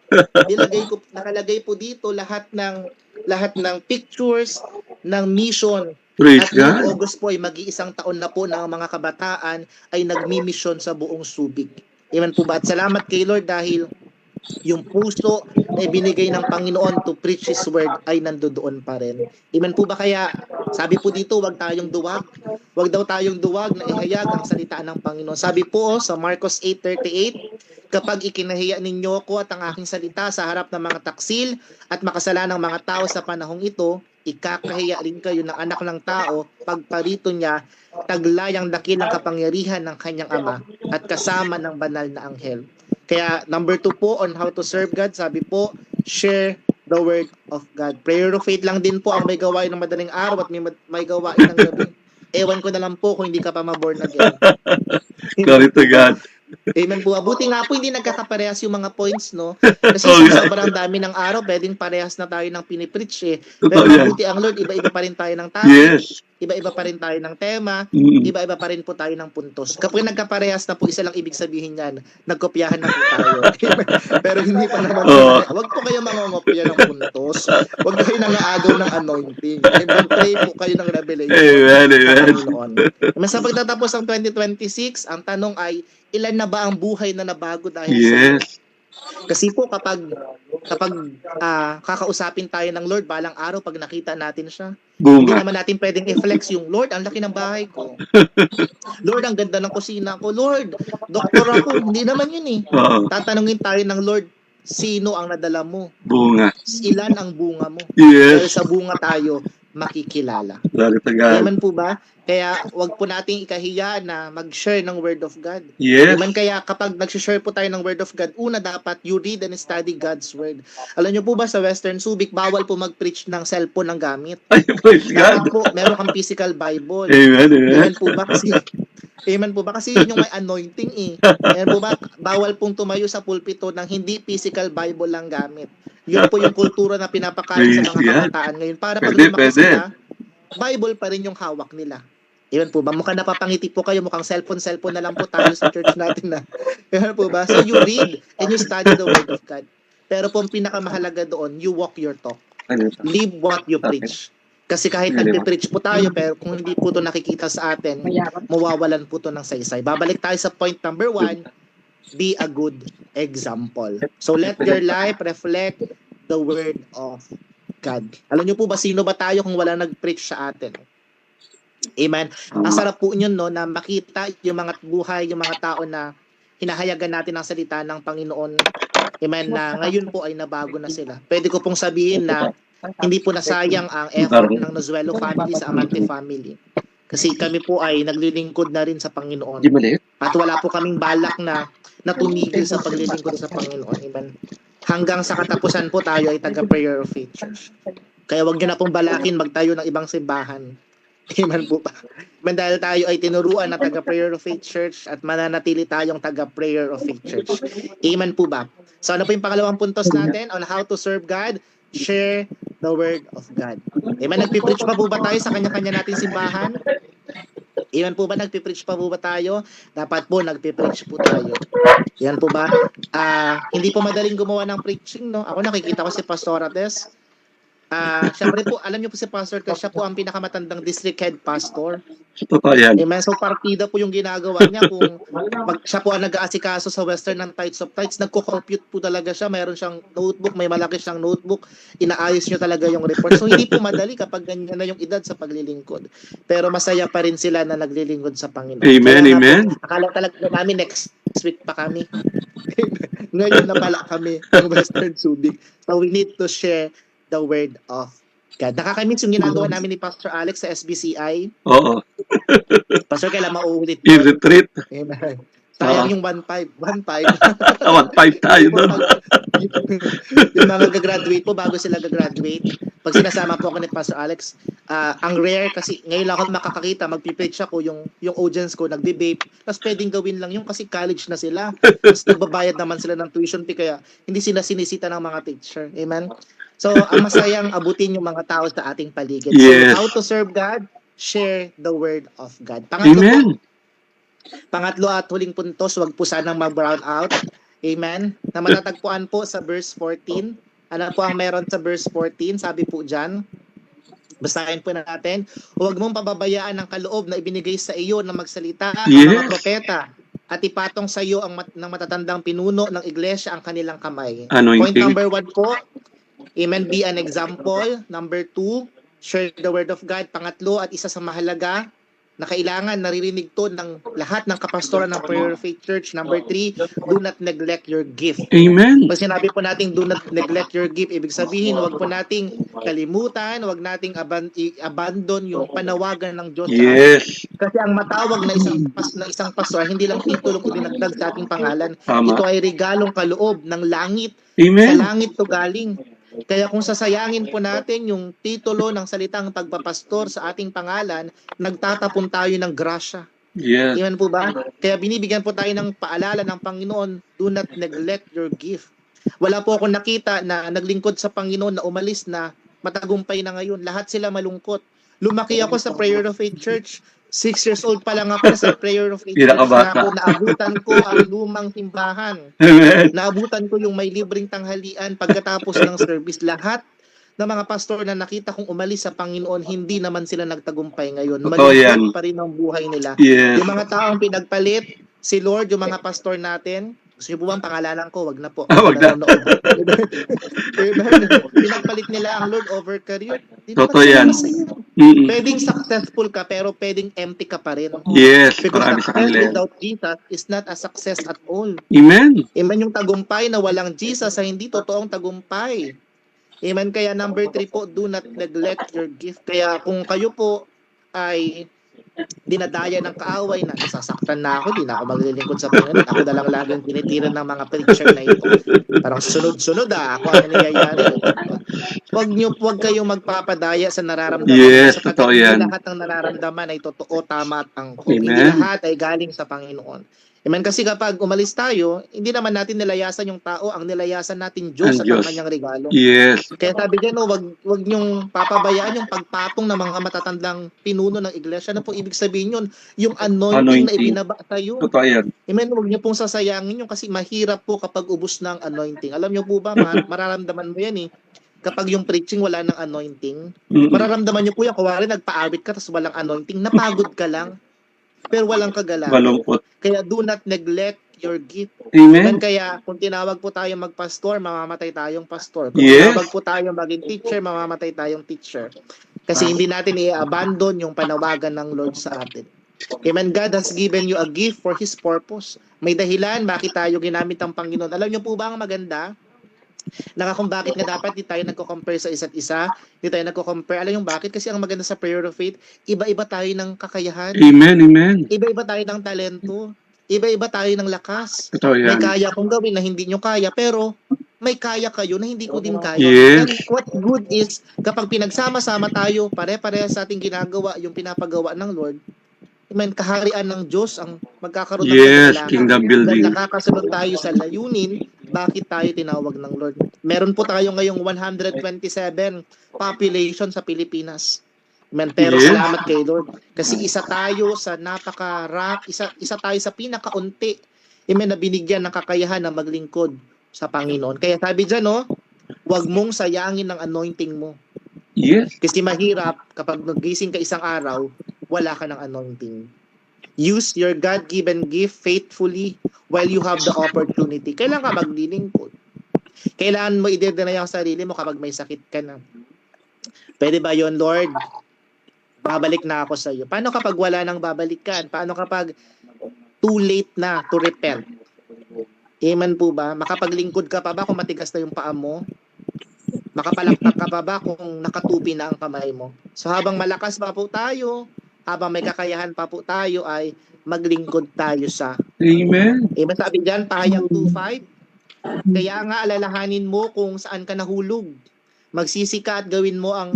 Nakalagay po dito lahat ng pictures ng mission. Praise At ngayong God. August po ay mag-iisang taon na po na ang mga kabataan ay nagmi-mission sa buong Subic. Amen po ba? At salamat kay Lord dahil yung puso na ibinigay ng Panginoon to preach His word ay nandoon pa rin. Amen po ba? Kaya sabi po dito, wag tayong duwag. Wag daw tayong duwag na ihayag ang salita ng Panginoon. Sabi po sa Marcos 8:38, kapag ikinahiya ninyo ko at ang aking salita sa harap ng mga taksil at makasalanang mga tao sa panahong ito, ikakahiya rin kayo ng anak ng tao pagparito niya taglayang dakilang kapangyarihan ng kanyang ama at kasama ng banal na anghel. Kaya number 2 po on how to serve God, sabi po, share the word of God. Prayer of Faith lang din po ang may gawain ng madaling araw at may gawain ng gabi. Ewan ko na lang po kung hindi ka pa ma-born again. Glory to God. Amen po. Buti nga po hindi nagkakaparehas yung mga points, no? Kasi Oh, sa yeah. sobrang dami ng araw, pwedeng parehas na tayo ng pinipreach eh. Totoo Pero yan. mabuti ang Lord, iba-iba pa rin tayo ng topic, Yes. iba-iba pa rin tayo ng tema, Mm. iba-iba pa rin po tayo ng puntos. Kapag nagkaparehas na po, isa lang ibig sabihin yan, nagkopyahan na po tayo. Pero hindi pa naman po. Oo. Huwag po kayo mangongopya ng puntos. Huwag kayo nangaagaw ng anointing. Mag-pray po kayo ng revelation Amen, sa amen. Panginoon. Sa pagtatapos ng 2026, ang tanong ay, ilan na ba ang buhay na nabago dahil sa iyo? Yes. Kasi po kapag kakausapin tayo ng Lord balang araw pag nakita natin siya, hindi Bunga. naman natin pwedeng i-flex yung, Lord, ang laki ng bahay ko. Lord, ang ganda ng kusina ko. Lord, doktor ako. Hindi naman yun eh. Oo. Tatanungin tayo ng Lord, sino ang nadala mo? Bunga. Ilan ang bunga mo? Dahil Yes. sa bunga tayo makikilala. Glory to God. Amen po ba? Kaya wag po nating ikahiya na mag-share ng Word of God. Yes. Amen. Kaya kapag nag-share po tayo ng Word of God, una dapat you read and study God's Word. Alam niyo po ba sa Western Subic, bawal po mag-preach ng cellphone ng gamit. Ay, praise Dapat God. po, meron kang physical Bible. Amen, amen. Amen po ba? Amen po ba? Kasi yun yung may anointing eh. Amen po ba? Bawal pong tumayo sa pulpito ng hindi physical Bible lang gamit. Yun po yung kultura na pinapakain sa mga Praise God. kabataan ngayon. Para pag Pwede, lumaki pwede. sila, Bible pa rin yung hawak nila. Amen po ba? Mukhang napapangiti po kayo, mukhang cellphone na lang po tayo sa church natin na. Amen po ba? So you read and you study the Word of God. Pero po ang pinakamahalaga doon, you walk your talk. Ano? Live what you preach. Kasi kahit nagpe-preach po tayo, pero kung hindi po ito nakikita sa atin, mawawalan po ito ng saysay. Babalik tayo sa point number 1, be a good example. So let your life reflect the Word of God. Alam niyo po ba, sino ba tayo kung wala nag-preach sa atin? Amen. Ang sarap po yun, no, na makita yung mga buhay, yung mga tao na hinahayagan natin ang salita ng Panginoon. Amen, na ngayon po ay nabago na sila. Pwede ko pong sabihin na hindi po nasayang ang effort ng Nozuelo family sa Amante family. Kasi kami po ay naglilingkod na rin sa Panginoon. At wala po kaming balak na tumigil sa paglilingkod sa Panginoon. Amen. Hanggang sa katapusan po tayo ay taga-Prayer of Faith Church. Kaya wag nyo na pong balakin magtayo ng ibang simbahan. Amen po ba? Amen, dahil tayo ay tinuruan na taga-Prayer of Faith Church at mananatili tayong taga-Prayer of Faith Church. Amen po ba? So ano po yung pangalawang puntos natin on how to serve God? Share the Word of God. Amen, nagpipreach pa po ba tayo sa kanya-kanya nating simbahan? Amen po ba, nagpipreach pa po ba tayo? Dapat po, nagpipreach po tayo. Yan po ba? Hindi po madaling gumawa ng preaching, no? Ako nakikita ko si Pastor Ates. Siyempre po, alam niyo po si Pastor Ates, siya po ang pinakamatandang district head pastor. Totoo yan. Amen. So partida po yung ginagawa niya kung siya po ang nag-aasikaso sa Western ng Tides of Tides, nagko-compute po talaga siya. Mayroon siyang notebook, may malaki siyang notebook, inaayos niyo talaga yung report. So hindi po madali kapag ganyan na yung edad sa paglilingkod. Pero masaya pa rin sila na naglilingkod sa Panginoon. Amen, Kaya nga amen. Po, akala talaga namin next week pa kami. Ngayon na pala kami ng Western Subic. So we need to share the Word of God. Nakakamiss yung ginagawa namin ni Pastor Alex sa SBCI. Oo. Pastor, kailan mauulit po? I-retreat. Amen. Sayang yung 1.5. 1.5. 1.5 tayo doon. Yung mga gagraduate po, bago sila gagraduate, pag sinasama po ako ni Pastor Alex, ang rare kasi ngayon lang ako makakakita, magpipreach ako, yung audience ko nagbe-vape, tapos pwedeng gawin lang yung kasi college na sila, tapos nagbabayad naman sila ng tuition fee, kaya hindi sila sinisita ng mga teacher. Amen? So, ang masayang abutin yung mga tao sa ating paligid. Yes. So, how to serve God? Share the Word of God. Amen. Pangatlo at huling puntos, wag po sanang mag-brown out. Amen? Na matatagpuan po sa verse 14. Ano po ang meron sa verse 14? Sabi po dyan, basahin po natin, huwag mong pababayaan ang kaloob na ibinigay sa iyo na magsalita ang mga propeta at ipatong sa iyo ang ng matatandang pinuno ng iglesia ang kanilang kamay. Anointing. Point number 1 po, amen, be an example. Number 2, share the Word of God. Pangatlo at isa sa mahalaga na kailangan naririnig to ng lahat ng kapastoran ng Prayer of Faith Church. Number 3, do not neglect your gift. Amen. Pag sinabi po nating do not neglect your gift, ibig sabihin, huwag po nating kalimutan, huwag nating abandon yung panawagan ng Diyos. Yes. Kasi ang matawag na isang pastor, hindi lang titulong idinagdag sa ating pangalan. Tama. Ito ay regalong kaloob ng langit. Amen. Sa langit to galing. Kaya kung sasayangin po natin yung titulo ng salitang pagpapastor sa ating pangalan, nagtatapon tayo ng grasya. Yes. Amen po ba? Kaya binibigyan po tayo ng paalala ng Panginoon, do not neglect your gift. Wala po akong nakita na naglingkod sa Panginoon na umalis na matagumpay na ngayon. Lahat sila malungkot. Lumaki ako sa Prayer of Faith Church. 6 years old pa lang ako sa Prayer of Faith Church na Pinakabata. ako. Naabutan ko ang lumang simbahan. Amen. Naabutan ko yung may libreng tanghalian pagkatapos ng service. Lahat ng mga pastor na nakita kong umalis sa Panginoon, hindi naman sila nagtagumpay ngayon. Totoo yan. Malungkot pa rin ang buhay nila. Yes. Yung mga taong pinagpalit, si Lord, yung mga pastor natin, gusto niyo po bang pangalanan ko? Wag na po. Wag na. Pinagpalit nila ang Lord over career. Di naman Totoo sila yan. masaya. Mm-mm. Pwedeng successful ka, pero pwedeng empty ka pa rin. Yes, Because marami sa success kanila. without Jesus is not a success at all. Amen. Amen, yung tagumpay na walang Jesus ay hindi totoong tagumpay. Amen, kaya number 3 po, do not neglect your gift. Kaya kung kayo po ay dinadaya ng kaaway na nasasaktan na ako, di na ako maglilingkod sa Panginoon. Ako na lang laging tinitira ng mga preacher na ito. Parang sunod-sunod ako ang nangyayari. Huwag kayong magpapadaya sa nararamdaman. Yes, Sapagkat totoo hindi yan. lahat ng nararamdaman ay totoo, tama at angkop. Amen. Hindi lahat ay galing sa Panginoon. Amen. Kasi kapag umalis tayo, hindi naman natin nilayasan yung tao, ang nilayasan natin Diyos Ang at Diyos. ang kanyang regalo. Yes. Kaya sabi dyan, wag niyong papabayaan yung pagpatong ng mga matatandang pinuno ng iglesia. Ano po ibig sabihin yun? Yung anointing na Anointing. ibinaba sa'yo. Totoo yan. Amen. Huwag niyo pong sasayangin yun kasi mahirap po kapag ubos ng anointing. Alam niyo po ba, mararamdaman mo yan eh. Kapag yung preaching wala ng anointing, Mm-mm. mararamdaman niyo po yan. Kuwari nagpa-awit ka tapos walang anointing, napagod ka lang. Pero walang kagalakan. Malungkot. Kaya do not neglect your gift. Amen. Kaya kung tinawag po tayo magpastor, mamamatay tayong pastor. Kung Yes. tinawag po tayo maging teacher, mamamatay tayong teacher. Kasi hindi natin i-abandon yung panawagan ng Lord sa atin. Amen. God has given you a gift for His purpose. May dahilan bakit tayo ginamit ng Panginoon. Alam niyo po ba ang maganda? Kung bakit nga dapat di tayo nagko-compare sa isa't isa, di tayo nagko-compare. Alam yung bakit? Kasi ang maganda sa Prayer of Faith, iba-iba tayo ng kakayahan. Amen. Amen. Iba-iba tayo ng talento. Iba-iba tayo ng lakas. Totoo May yan. kaya kong gawin na hindi nyo kaya, pero may kaya kayo na hindi ko din kaya. Yes. And what good is, kapag pinagsama-sama tayo, pare-pareha sa ating ginagawa, yung pinapagawa ng Lord, kaharian ng Diyos ang magkakaroon ng Yes. kailangan. Kingdom Dahil building. nakakasunod tayo sa layunin, bakit tayo tinawag ng Lord. Meron po tayo ngayong 127 population sa Pilipinas. Amen. Pero Yes. salamat kay Lord. Kasi isa tayo sa isa tayo sa pinakaunti. Amen, na binigyan ng kakayahan na maglingkod sa Panginoon. Kaya sabi dyan, huwag mong sayangin ang anointing mo. Yes. Kasi mahirap kapag nagising ka isang araw, wala ka ng anointing. Use your God-given gift faithfully while you have the opportunity. Kailan ka maglilingkod? Kailangan mo i-deny ang sarili mo kapag may sakit ka na. Pwede ba yon, Lord? Babalik na ako sa iyo. Paano kapag wala nang babalikan? Paano kapag too late na to repent? Amen po ba? Makapaglingkod ka pa ba kung matigas na yung paa mo? Makapalakpak ka pa ba kung nakatupi na ang kamay mo? So habang malakas pa po tayo, habang may kakayahan pa po tayo, ay maglingkod tayo sa Amen. Amen. Sabi dyan, pahayag 2:5. Kaya nga alalahanin mo kung saan ka nahulog. Magsisi ka at gawin mo ang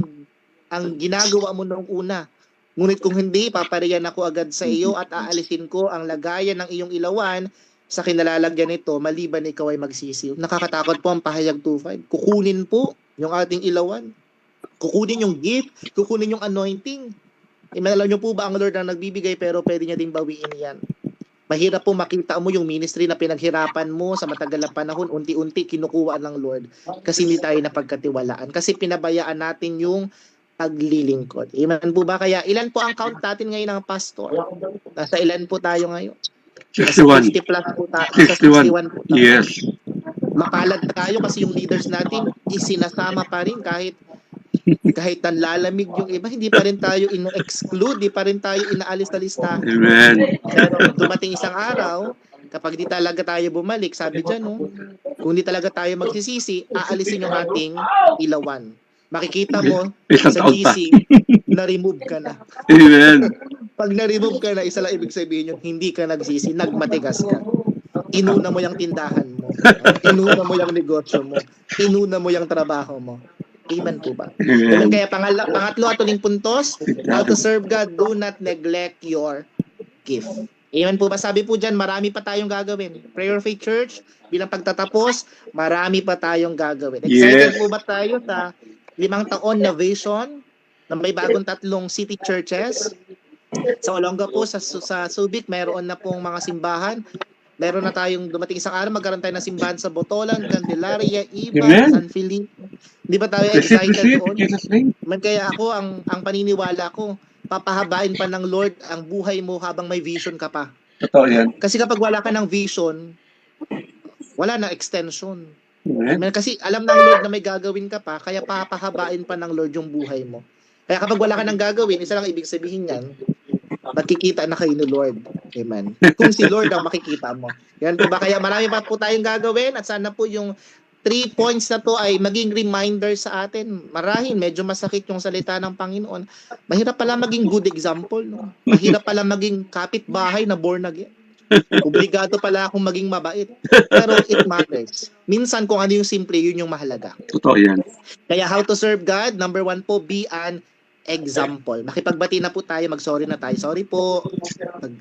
ginagawa mo noong una. Ngunit kung hindi, papariyan ako agad sa iyo at aalisin ko ang lagayan ng iyong ilawan sa kinalalagyan nito, maliban na ikaw ay magsisi. Nakakatakot po ang pahayag 2:5. Kukunin po yung ating ilawan. Kukunin yung gift. Kukunin yung anointing. Alam niyo po ba ang Lord ang nagbibigay pero pwede niya ding bawiin yan. Mahirap po makita mo yung ministry na pinaghirapan mo sa matagal na panahon, unti-unti kinukuha ng Lord kasi hindi tayo napagkatiwalaan. Kasi pinabayaan natin yung paglilingkod. Amen po ba? Kaya ilan po ang count natin ngayon ng pastor? Nasa ilan po tayo ngayon? Nasa 61. 60 plus po tayo. 61. po tayo. Yes. Mapalad tayo kasi yung leaders natin isinasama pa rin kahit nanlalamig yung iba, hindi pa rin tayo ino-exclude, hindi pa rin tayo inaalis sa listahan. Amen. Pero dumating isang araw, kapag di talaga tayo bumalik, sabi dyan, kung di talaga tayo magsisisi, aalisin yung ating ilawan. Makikita mo, Isang sa taon pa. GC, na-remove ka na. Amen. Pag na-remove ka na, isa lang ibig sabihin yun, hindi ka nagsisi, nagmatigas ka. Inuna mo yung tindahan mo. Inuna mo yung negosyo mo. Inuna mo yung trabaho mo. Amen po ba? Amen. Kaya pangatlo at uling puntos, how to serve God, do not neglect your gift. Amen po ba? Sabi po dyan, marami pa tayong gagawin. Prayer Faith Church, bilang pagtatapos, marami pa tayong gagawin. Excited Yes. po ba tayo sa 5 taon na vision na may bagong 3 city churches? Sa Olonga po, sa Subic, meron na pong mga simbahan. Meron na tayong dumating isang araw, magkaroon tayo ng simbahan sa Botolan, Candelaria, Iba, Amen. San Felipe. Hindi ba tayo Receive, excited receive, doon? in Jesus' name. Kaya ako, ang paniniwala ko, papahabain pa ng Lord ang buhay mo habang may vision ka pa. Totoo yan. Kasi kapag wala ka ng vision, wala na extension. Amen. Kasi alam ng Lord na may gagawin ka pa, kaya papahabain pa ng Lord yung buhay mo. Kaya kapag wala ka ng gagawin, isa lang ibig sabihin yan, makikita na kayo ni Lord. Amen. Kung si Lord ang makikita mo. Yan po ba? Kaya marami pa po tayong gagawin at sana po yung 3 points na to ay maging reminder sa atin. Marahil medyo masakit yung salita ng Panginoon. Mahirap pala maging good example. No? Mahirap pala maging kapitbahay na born again. Obligado pala akong maging mabait. Pero it matters. Minsan kung ano yung simple, yun yung mahalaga. Totoo yan. Kaya how to serve God, number 1 po, be an example. Makipagbati na po tayo, mag-sorry na tayo. Sorry po.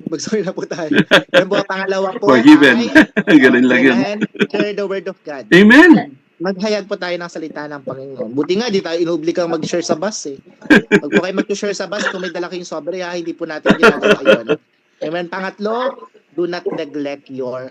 Mag-sorry na po tayo. Yan po, pangalawa po Forgiven. ay, Ganun lang yun. amen, share the word of God. Amen. Maghayag po tayo ng salita ng Panginoon. Buti nga, di tayo inuoblikang mag-share sa bus eh. Pag po kayo mag-share sa bus, kung may dala kayong sobre, hindi po natin ginagawa yun. Amen. Pangatlo, do not neglect your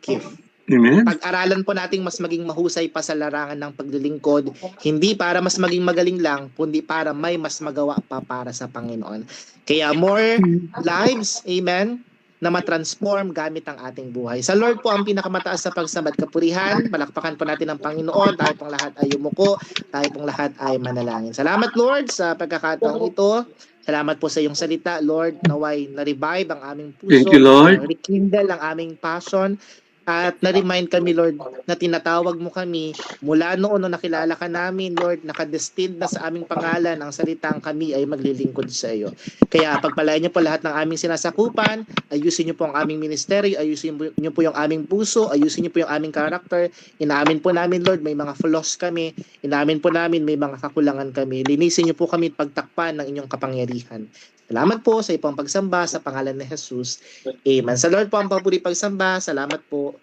gift. Amen. Pag-aralan po nating mas maging mahusay pa sa larangan ng paglilingkod, hindi para mas maging magaling lang, kundi para may mas magawa pa para sa Panginoon. Kaya more lives, amen, na matransform gamit ang ating buhay. Sa Lord po ang pinakamataas sa pagsamba at kapurihan. Palakpakan po natin ang Panginoon. Tayo pong lahat ay yumuko. Tayo pong lahat ay manalangin. Salamat Lord sa pagkakataong ito. Salamat po sa iyong salita, Lord. Naway na-revive ang aming puso. Thank you, Lord. Rekindle ang aming passion. At na-remind kami, Lord, na tinatawag mo kami mula noon nung nakilala ka namin, Lord, nakadestined na sa aming pangalan ang salitang kami ay maglilingkod sa iyo. Kaya pagpalain niyo po lahat ng aming sinasakupan, ayusin niyo po ang aming ministeryo, ayusin niyo po yung aming puso, ayusin niyo po yung aming character. Inaamin po namin, Lord, may mga flaws kami. Inaamin po namin may mga kakulangan kami. Linisin niyo po kami pagtakpan ng inyong kapangyarihan. Salamat po sa ipang pagsamba sa pangalan ni Jesus. Amen. Sa Lord po ang papuri pagsamba. Salamat po.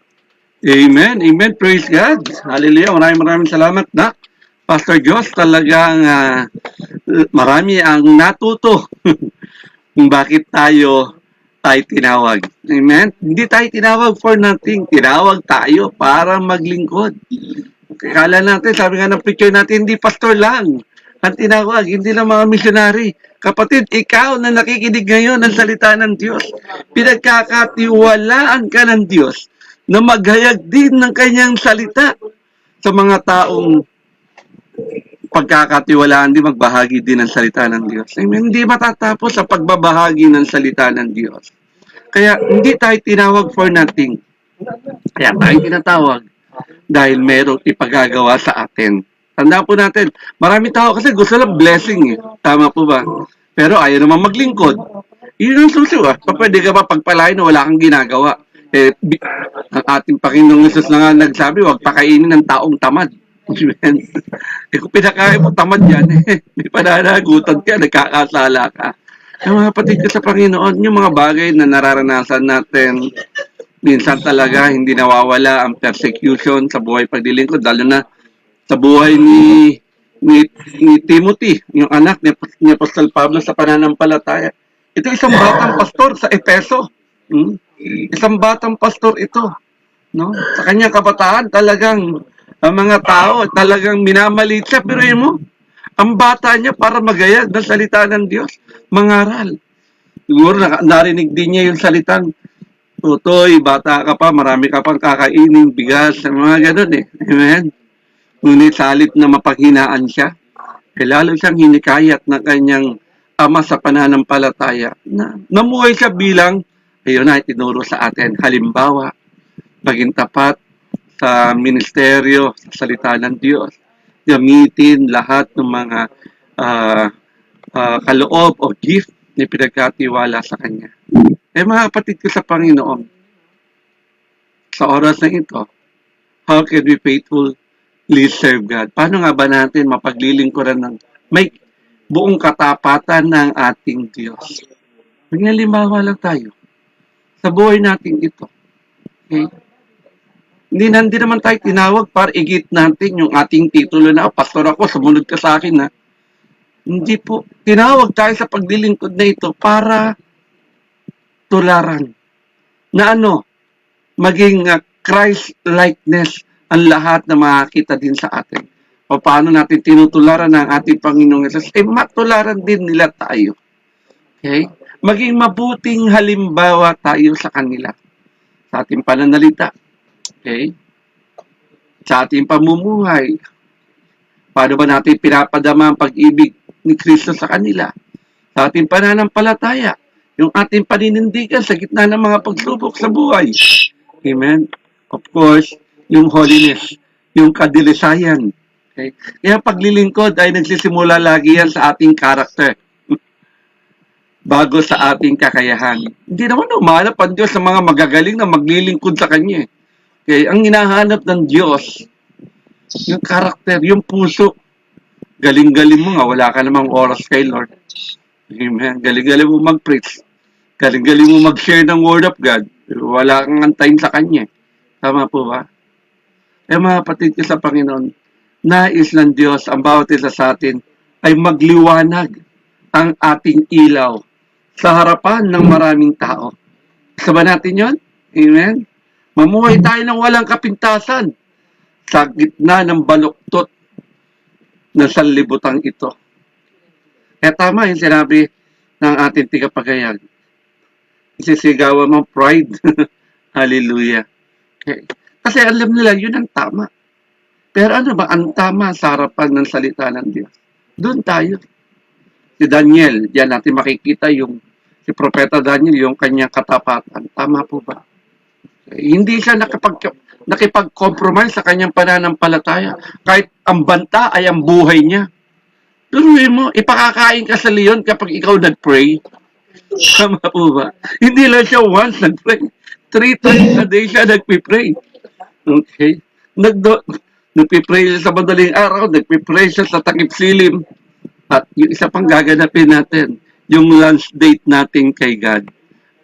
Amen. Amen. Praise God. Hallelujah. Maraming salamat na. Pastor Josh, talagang marami ang natuto kung bakit tayo tinawag. Amen. Hindi tayo tinawag for nothing. Tinawag tayo para maglingkod. Kala natin, sabi nga ng preacher natin, hindi pastor lang ang tinawag, hindi lang mga missionary. Kapatid, ikaw na nakikinig ngayon ng salita ng Diyos, pinagkakatiwalaan ka ng Diyos na maghayag din ng kanyang salita sa mga taong pagkakatiwalaan din, magbahagi din ng salita ng Diyos. Amen. Hindi matatapos sa pagbabahagi ng salita ng Diyos. Kaya hindi tayo tinawag for nothing. Kaya tayo tinatawag dahil merong ipagagawa sa atin. Tandaan po natin, marami tao kasi gusto lang blessing eh. Tama po ba? Pero ayaw naman maglingkod. Yun ang susiwa. Pwede ka ba pagpalain na wala kang ginagawa? Ang ating Panginoong Jesus na nga nagsabi, huwag pakainin ng taong tamad. Kung pinakain mo tamad yan, may pananagutan ka, nagkakasala ka. Yung mga kapatid ko sa Panginoon, yung mga bagay na nararanasan natin, minsan talaga hindi nawawala ang persecution sa buhay paglilingkod, lalo na sa buhay ni Timothy, yung anak ni Apostol Pablo sa pananampalataya. Ito isang batang pastor sa Efeso. Isang batang pastor ito. No? Sa kanyang kabataan, talagang ang mga tao talagang minamalit siya. Pero yun mo, ang bata niya para magayag ng salita ng Diyos, mangaral. Siguro narinig din niya yung salitang, Tutoy, bata ka pa, marami ka pang kakainin, bigas, mga ganun eh. Amen? Ngunit sa halip na mapaghinaan siya, lalo siyang hinikayat ng kanyang ama sa pananampalataya na namuhay siya bilang, ayun na, itinuro sa atin, halimbawa, maging tapat sa ministeryo, sa salita ng Diyos, gamitin lahat ng mga kaloob o gift na pinagkatiwala sa Kanya. Mga kapatid ko sa Panginoon, sa oras na ito, how can we faithfully serve God? Paano nga ba natin mapaglilingkuran ng may buong katapatan ng ating Diyos? Halimbawa lang tayo. sa buhay natin ito. Okay? Hindi naman tayo tinawag para igit natin yung ating titulo na, pastor ako, sumunod ka sa akin, ha? Hindi po. Tinawag tayo sa paglilingkod na ito para tularan. Na maging Christ-likeness ang lahat na makakita din sa atin. O paano natin tinutularan ng ating Panginoong Yesus? Matularan din nila tayo. Okay? Maging mabuting halimbawa tayo sa kanila. Sa ating pananalita. Okay? Sa ating pamumuhay. Paano ba natin pinapadama ang pag-ibig ni Kristo sa kanila? Sa ating pananampalataya. Yung ating paninindigan sa gitna ng mga pagsubok sa buhay. Amen? Of course, yung holiness. Yung kadilisayan. Okay? Kaya paglilingkod ay nagsisimula lagi yan sa ating character. Bago sa ating kakayahan. Hindi naman umalap ang Diyos sa mga magagaling na maglilingkod sa Kanya. Okay? Ang hinahanap ng Diyos, yung karakter, yung puso. Galing-galing mo nga, wala ka namang oras kay Lord. Amen. Galing-galing mo mag-preach. Galing-galing mo mag-share ng Word of God. Wala kang antayin sa Kanya. Tama po ba? Mga kapatid ko sa Panginoon, nais ng Diyos ang bawat isa sa atin ay magliwanag ang ating ilaw sa harapan ng maraming tao. Gusto ba natin yun? Amen? Mamuhay tayo ng walang kapintasan sa gitna ng baluktot na sanlibutan ito. Kaya tama yung sinabi ng ating tigapagayag. Isisigawan mo pride. Hallelujah. Okay. Kasi alam nila, yun ang tama. Pero ano ba ang tama sa harapan ng salita ng Diyos? Doon tayo. Si Daniel, diyan natin makikita si Propeta Daniel, yung kanyang katapatan. Tama po ba? Hindi siya nakipag-compromise sa kanyang pananampalataya. Kahit ang banta ay ang buhay niya. Turuin mo, ipakakain ka sa leon kapag ikaw nag-pray. Tama po ba? Hindi lang siya once nag-pray. 3 times a day siya nagpipray. Okay? Nagpipray siya sa madaling araw, nagpipray siya sa takip silim. At yung isa pang gaganapin natin, yung lunch date natin kay God.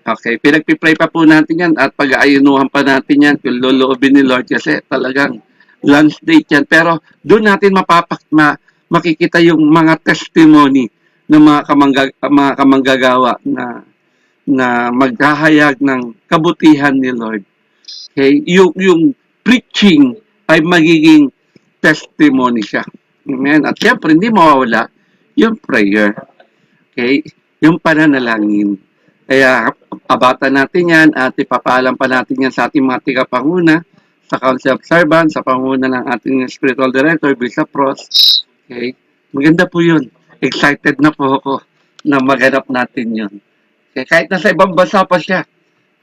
Okay, pinagpipray pa po natin yan at pag-aayunuhan pa natin yan kung loloobin ni Lord kasi talagang lunch date yan. Pero doon natin makikita yung mga testimony ng mga kamanggagawa na maghahayag ng kabutihan ni Lord. Okay, yung preaching ay magiging testimony siya. Amen. At syempre, hindi mawawala yung prayer. Okay? Yung pananalangin. Kaya, abatan natin yan at ipapaalam pa natin yan sa ating mga tigapanguna, sa Council of Servants, sa panguna ng ating Spiritual Director, Bishop Ross. Okay? Maganda po yun. Excited na po ako na maganap natin yun. Okay? Kahit nasa ibang bansa pa siya,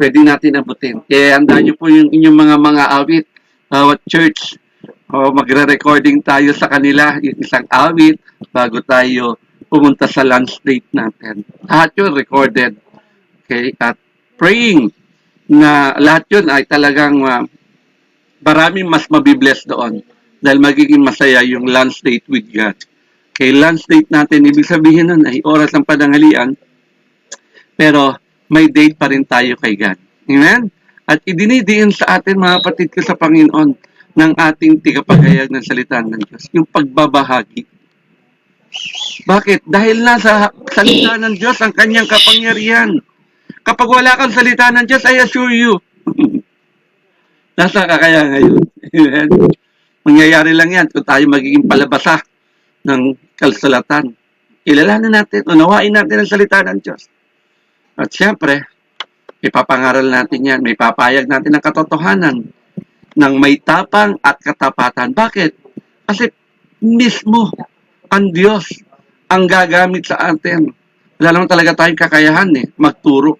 pwede natin abutin. Kaya handa nyo po yung inyong mga awit, bawat church, magre-recording tayo sa kanila, yung isang awit, bago tayo pumunta sa lunch date natin. Lahat yun recorded. Okay? At praying na lahat yun ay talagang maraming mas mabibless doon dahil magiging masaya yung lunch date with God. Okay, lunch date natin, ibig sabihin nun ay oras ng pananghalian, pero may date pa rin tayo kay God. Amen? At idinidiin sa atin, mga kapatid ko sa Panginoon, ng ating tigapagayag ng salita ng Diyos, yung pagbabahagi. Bakit? Dahil nasa salita ng Diyos ang kanyang kapangyarihan. Kapag wala kang salita ng Diyos, I assure you, nasa ka kaya ngayon? Amen? Mangyayari lang yan kung tayo magiging palabasa ng kasulatan. Kilalanin natin, unawain natin ang salita ng Diyos. At siyempre, ipapangaral natin yan, may papayag natin ang katotohanan ng may tapang at katapatan. Bakit? Kasi mismo ang Diyos ang gagamit sa atin. Wala naman talaga tayong kakayahan magturo.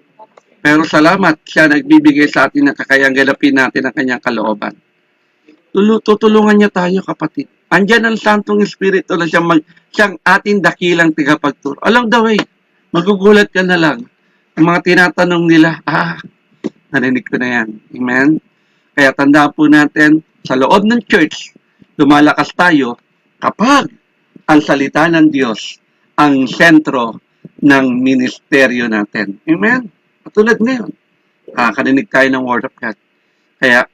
Pero salamat, siya nagbibigay sa atin ng kakayang ganapin natin ang kanyang kalooban. Tutulungan niya tayo, kapatid. Andyan ang Santong Espiritu na siyang ating dakilang tigapagturo. Along the way, magugulat ka na lang. Yung mga tinatanong nila, narinig ko na yan. Amen? Kaya tandaan po natin, sa loob ng church, lumalakas tayo kapag ang salita ng Diyos ang sentro ng ministeryo natin. Amen? Katulad ngayon, Nakakarinig tayo ng Word of God. Kaya,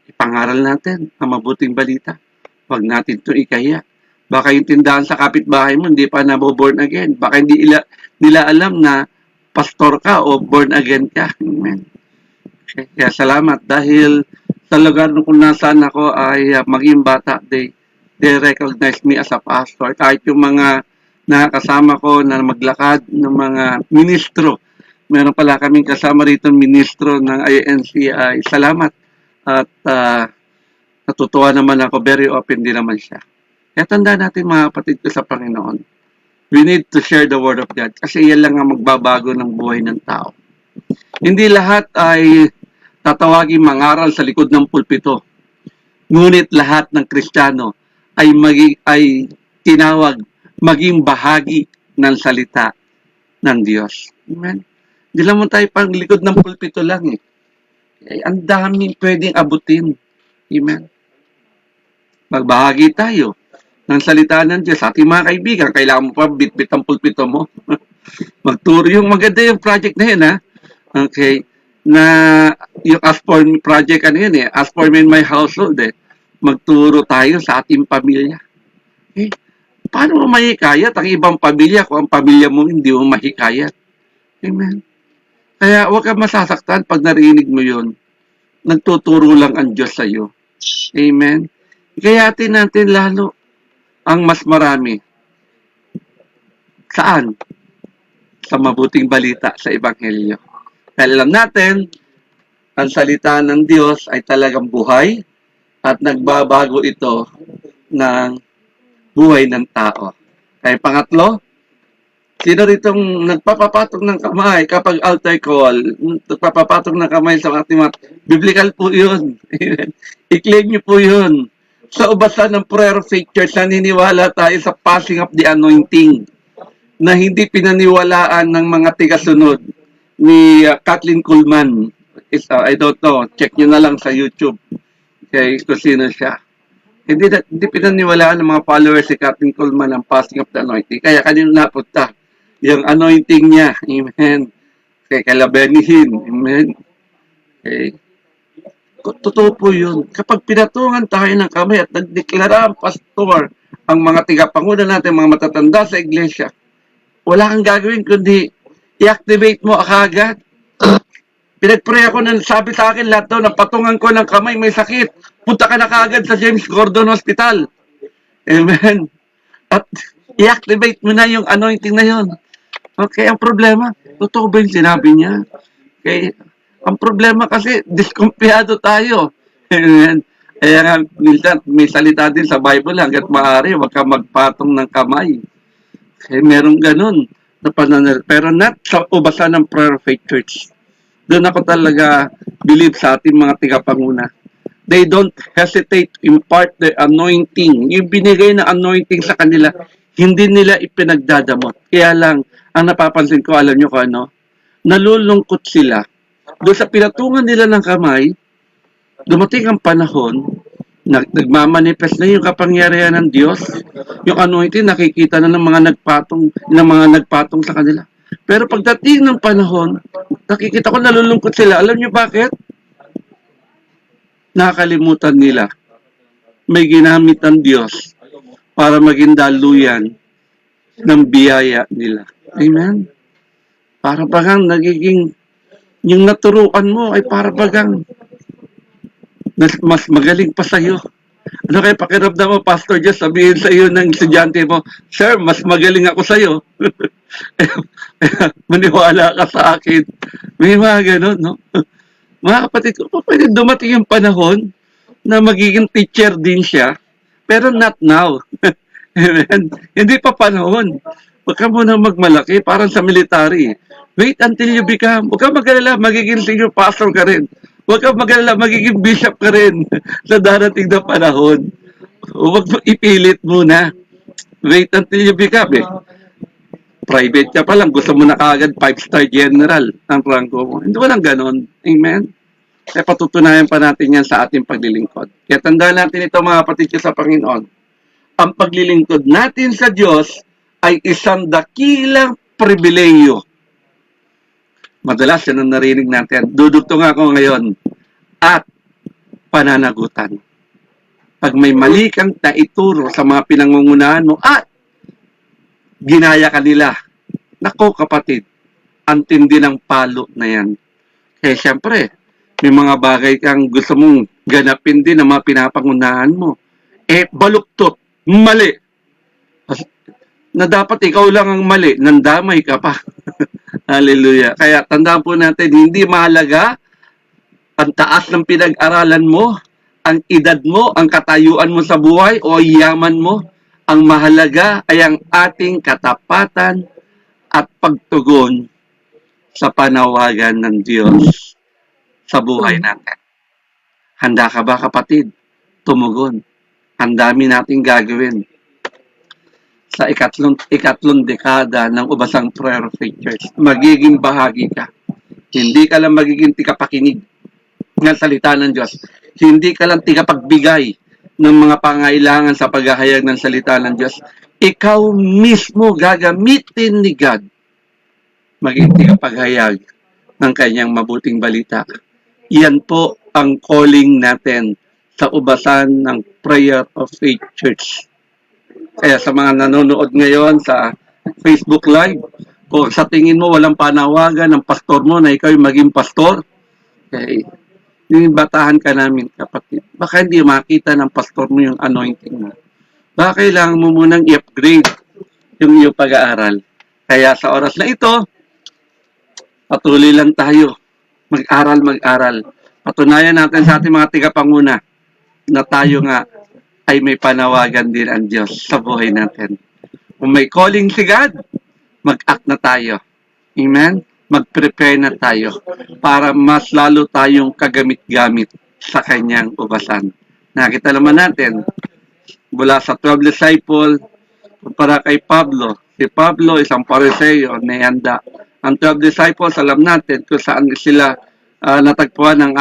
ipangaral natin ang mabuting balita. Huwag natin ito ikaya. Baka yung tindahan sa kapitbahay mo, hindi pa naboborn again. Baka hindi nila alam na pastor ka o born again ka. Amen. Okay. Kaya salamat dahil sa lugar kung nasaan ako ay maging bata, they recognize me as a pastor. Kahit yung mga nakakasama ko na maglakad ng mga ministro, meron pala kaming kasama rito ministro ng INC, ay salamat. At natutuwa naman ako, very open din naman siya. Kaya tandaan natin mga kapatid ko sa Panginoon, we need to share the Word of God kasi yan lang ang magbabago ng buhay ng tao. Hindi lahat ay tatawagin mangaral sa likod ng pulpito. Ngunit lahat ng Kristiyano ay tinawag maging bahagi ng salita ng Diyos. Amen. Hindi lang mo tayo pang likod ng pulpito lang eh. Ang daming pwedeng abutin. Amen. Magbahagi tayo ng salita ng Diyos. Sa ating mga kaibigan, kailangan mo pa bit-bit ang pulpito mo. Magturo yung maganda yung project na yun, ha? Okay. Na yung As For Me project, ano yun eh? As For Me in My Household, eh. Magturo tayo sa ating pamilya. Okay. Paano mo mahikayat ang ibang pamilya kung ang pamilya mo hindi mo mahikayat? Amen. Kaya huwag kang masasaktan pag narinig mo yun. Nagtuturo lang ang Diyos sa iyo. Amen. Kayatin natin lalo ang mas marami. Saan? Sa mabuting balita sa Ebanghelyo. Dahil alam natin, ang salita ng Diyos ay talagang buhay at nagbabago ito ng buhay ng tao. Kaya pangatlo, sino ritong nagpapapatong ng kamay kapag altar call? Nagpapapatong ng kamay sa ating mga biblical po yun. I-claim nyo po yun. Sa ubasan ng Prayer of Faith Church, naniniwala tayo sa passing of the anointing na hindi pinaniwalaan ng mga tigasunod ni Kathleen Kuhlman. I don't know. Check nyo na lang sa YouTube. Okay, kung sino siya. Hindi pinaniwalaan ng mga followers si Kathleen Kuhlman ang passing of the anointing. Kaya kanino napunta yung anointing niya. Amen. Kay Kalabenihin. Amen. Okay. Totoo po yun. Kapag pinatungan tayo ng kamay at nagdeklara ang pastor, ang mga tigapanguna natin, mga matatanda sa iglesia, wala kang gagawin kundi i-activate mo agad. Pinag-pray ako nang sabi sa akin lahat daw, patungan ko ng kamay, may sakit. Punta ka na kaagad sa James Gordon Hospital. Amen. At i-activate mo na yung anointing na yun. Okay, ang problema, totoo ba yung sinabi niya? Okay, ang problema kasi, diskumpiyado tayo. Amen. Kaya nga, minsan, may salita din sa Bible, hanggat maaari, huwag ka magpatong ng kamay. Okay, merong ganun. Pero not sa ubasan ng Prayer of Faith Church. Doon ako talaga believe sa ating mga tigapanguna. They don't hesitate to impart the anointing. Yung binigay na anointing sa kanila, hindi nila ipinagdadamot. Kaya lang, ang napapansin ko, alam nyo kung ano, nalulungkot sila. Doon sa pinatungan nila ng kamay, dumating ang panahon, nagmamanifest na yung kapangyarihan ng Diyos, yung anointing, nakikita na ng mga nagpatong sa kanila. Pero pagdating ng panahon, nakikita ko nalulungkot sila. Alam nyo bakit? Nakakalimutan nila. May ginamit ng Diyos para maging daluyan ng biyaya nila. Amen? Para bagang nagiging, yung naturuan mo ay para bagang mas magaling pa sa'yo. Ano kaya pakiramdam mo, Pastor Jess, sabihin sa iyo ng estudyante mo, Sir, mas magaling ako sa'yo. Maniwala ka sa akin. May mga ganun, no? Mga kapatid ko, pwede dumating yung panahon na magiging teacher din siya, pero not now. Hindi pa panahon. Huwag ka muna magmalaki, parang sa military. Wait until you become, huwag ka mag-alala, magiging senior pastor ka rin. Huwag ka mag-alala, magiging bishop ka rin sa darating na panahon. Huwag mo ipilit muna. Wait until you become eh. Private ka pa lang, gusto mo na kaagad 5-star general ang rango mo. Hindi walang ganon. Amen? Kaya patutunayan pa natin yan sa ating paglilingkod. Kaya tandaan natin ito mga kapatid sa Panginoon. Ang paglilingkod natin sa Diyos ay isang dakilang pribileyo. Madalas yan ang narinig natin. Dudugtong ako ngayon. At pananagutan. Pag may mali kang naituro sa mga pinangungunahan mo at ginaya ka nila. Nako kapatid, ang tindi ng palo na yan. Kaya syempre, may mga bagay kang gusto mong ganapin din ng mga pinapangunahan mo. Baluktot, mali. Na dapat ikaw lang ang mali, nandamay ka pa. Hallelujah. Kaya tandaan po natin, hindi mahalaga ang taas ng pinag-aralan mo, ang edad mo, ang katayuan mo sa buhay o yaman mo. Ang mahalaga ay ang ating katapatan at pagtugon sa panawagan ng Diyos sa buhay natin. Handa ka ba kapatid? Tumugon. Ang dami nating gagawin sa ikatlong dekada ng Ubasang Prayer of Faith Church. Magiging bahagi ka. Hindi ka lang magiging tikapakinig ng salita ng Diyos. Hindi ka lang tikapagbigay ng mga pangailangan sa paghahayag ng salita ng Diyos. Ikaw mismo gagamitin ni God maging tikapaghayag ng kanyang mabuting balita. Iyan po ang calling natin sa ubasan ng Prayer of Faith Church. Kaya sa mga nanonood ngayon sa Facebook Live, kung sa tingin mo walang panawagan ng pastor mo na ikaw yung maging pastor, okay, batahan ka namin kapatid. Baka hindi makita ng pastor mo yung anointing mo. Baka kailangan mo munang i-upgrade yung iyong pag-aaral. Kaya sa oras na ito, patuloy lang tayo. Mag-aral. Patunayan natin sa ating mga tigapanguna na tayo nga ay may panawagan din ang Diyos sa buhay natin. Kung may calling si God, mag-act na tayo. Amen? Mag-prepare na tayo para mas lalo tayong kagamit-gamit sa kanyang ubasan. Nakita naman natin, mula sa 12 disciple, para kay Pablo. Si Pablo, isang Pariseo, nahihanda. Ang 12 disciples, alam natin kung saan sila natagpuan ng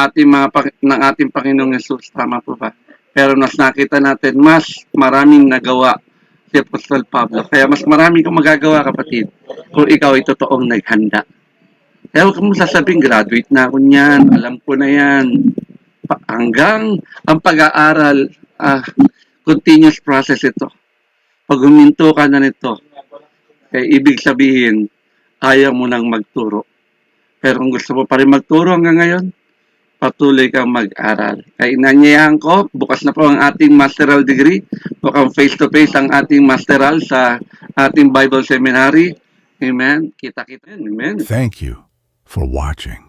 ating Panginoong Yesus. Tama po ba? Pero mas nakita natin, mas maraming nagawa si Apostol Pablo. Kaya mas marami kang magagawa, kapatid, kung ikaw ay totoong naghanda. Kaya huwag mo sasabing, graduate na ako niyan, alam ko na yan. Hanggang ang pag-aaral, continuous process ito. Pag huminto ka na nito, ibig sabihin, ayaw mo nang magturo. Pero kung gusto mo pa rin magturo hanggang ngayon, patuloy kang mag-aral. Kaya inanyayahan ko, bukas na po ang ating masteral degree. Mukhang face-to-face ang ating masteral sa ating Bible Seminary. Amen. Kita-kita. Amen. Thank you for watching.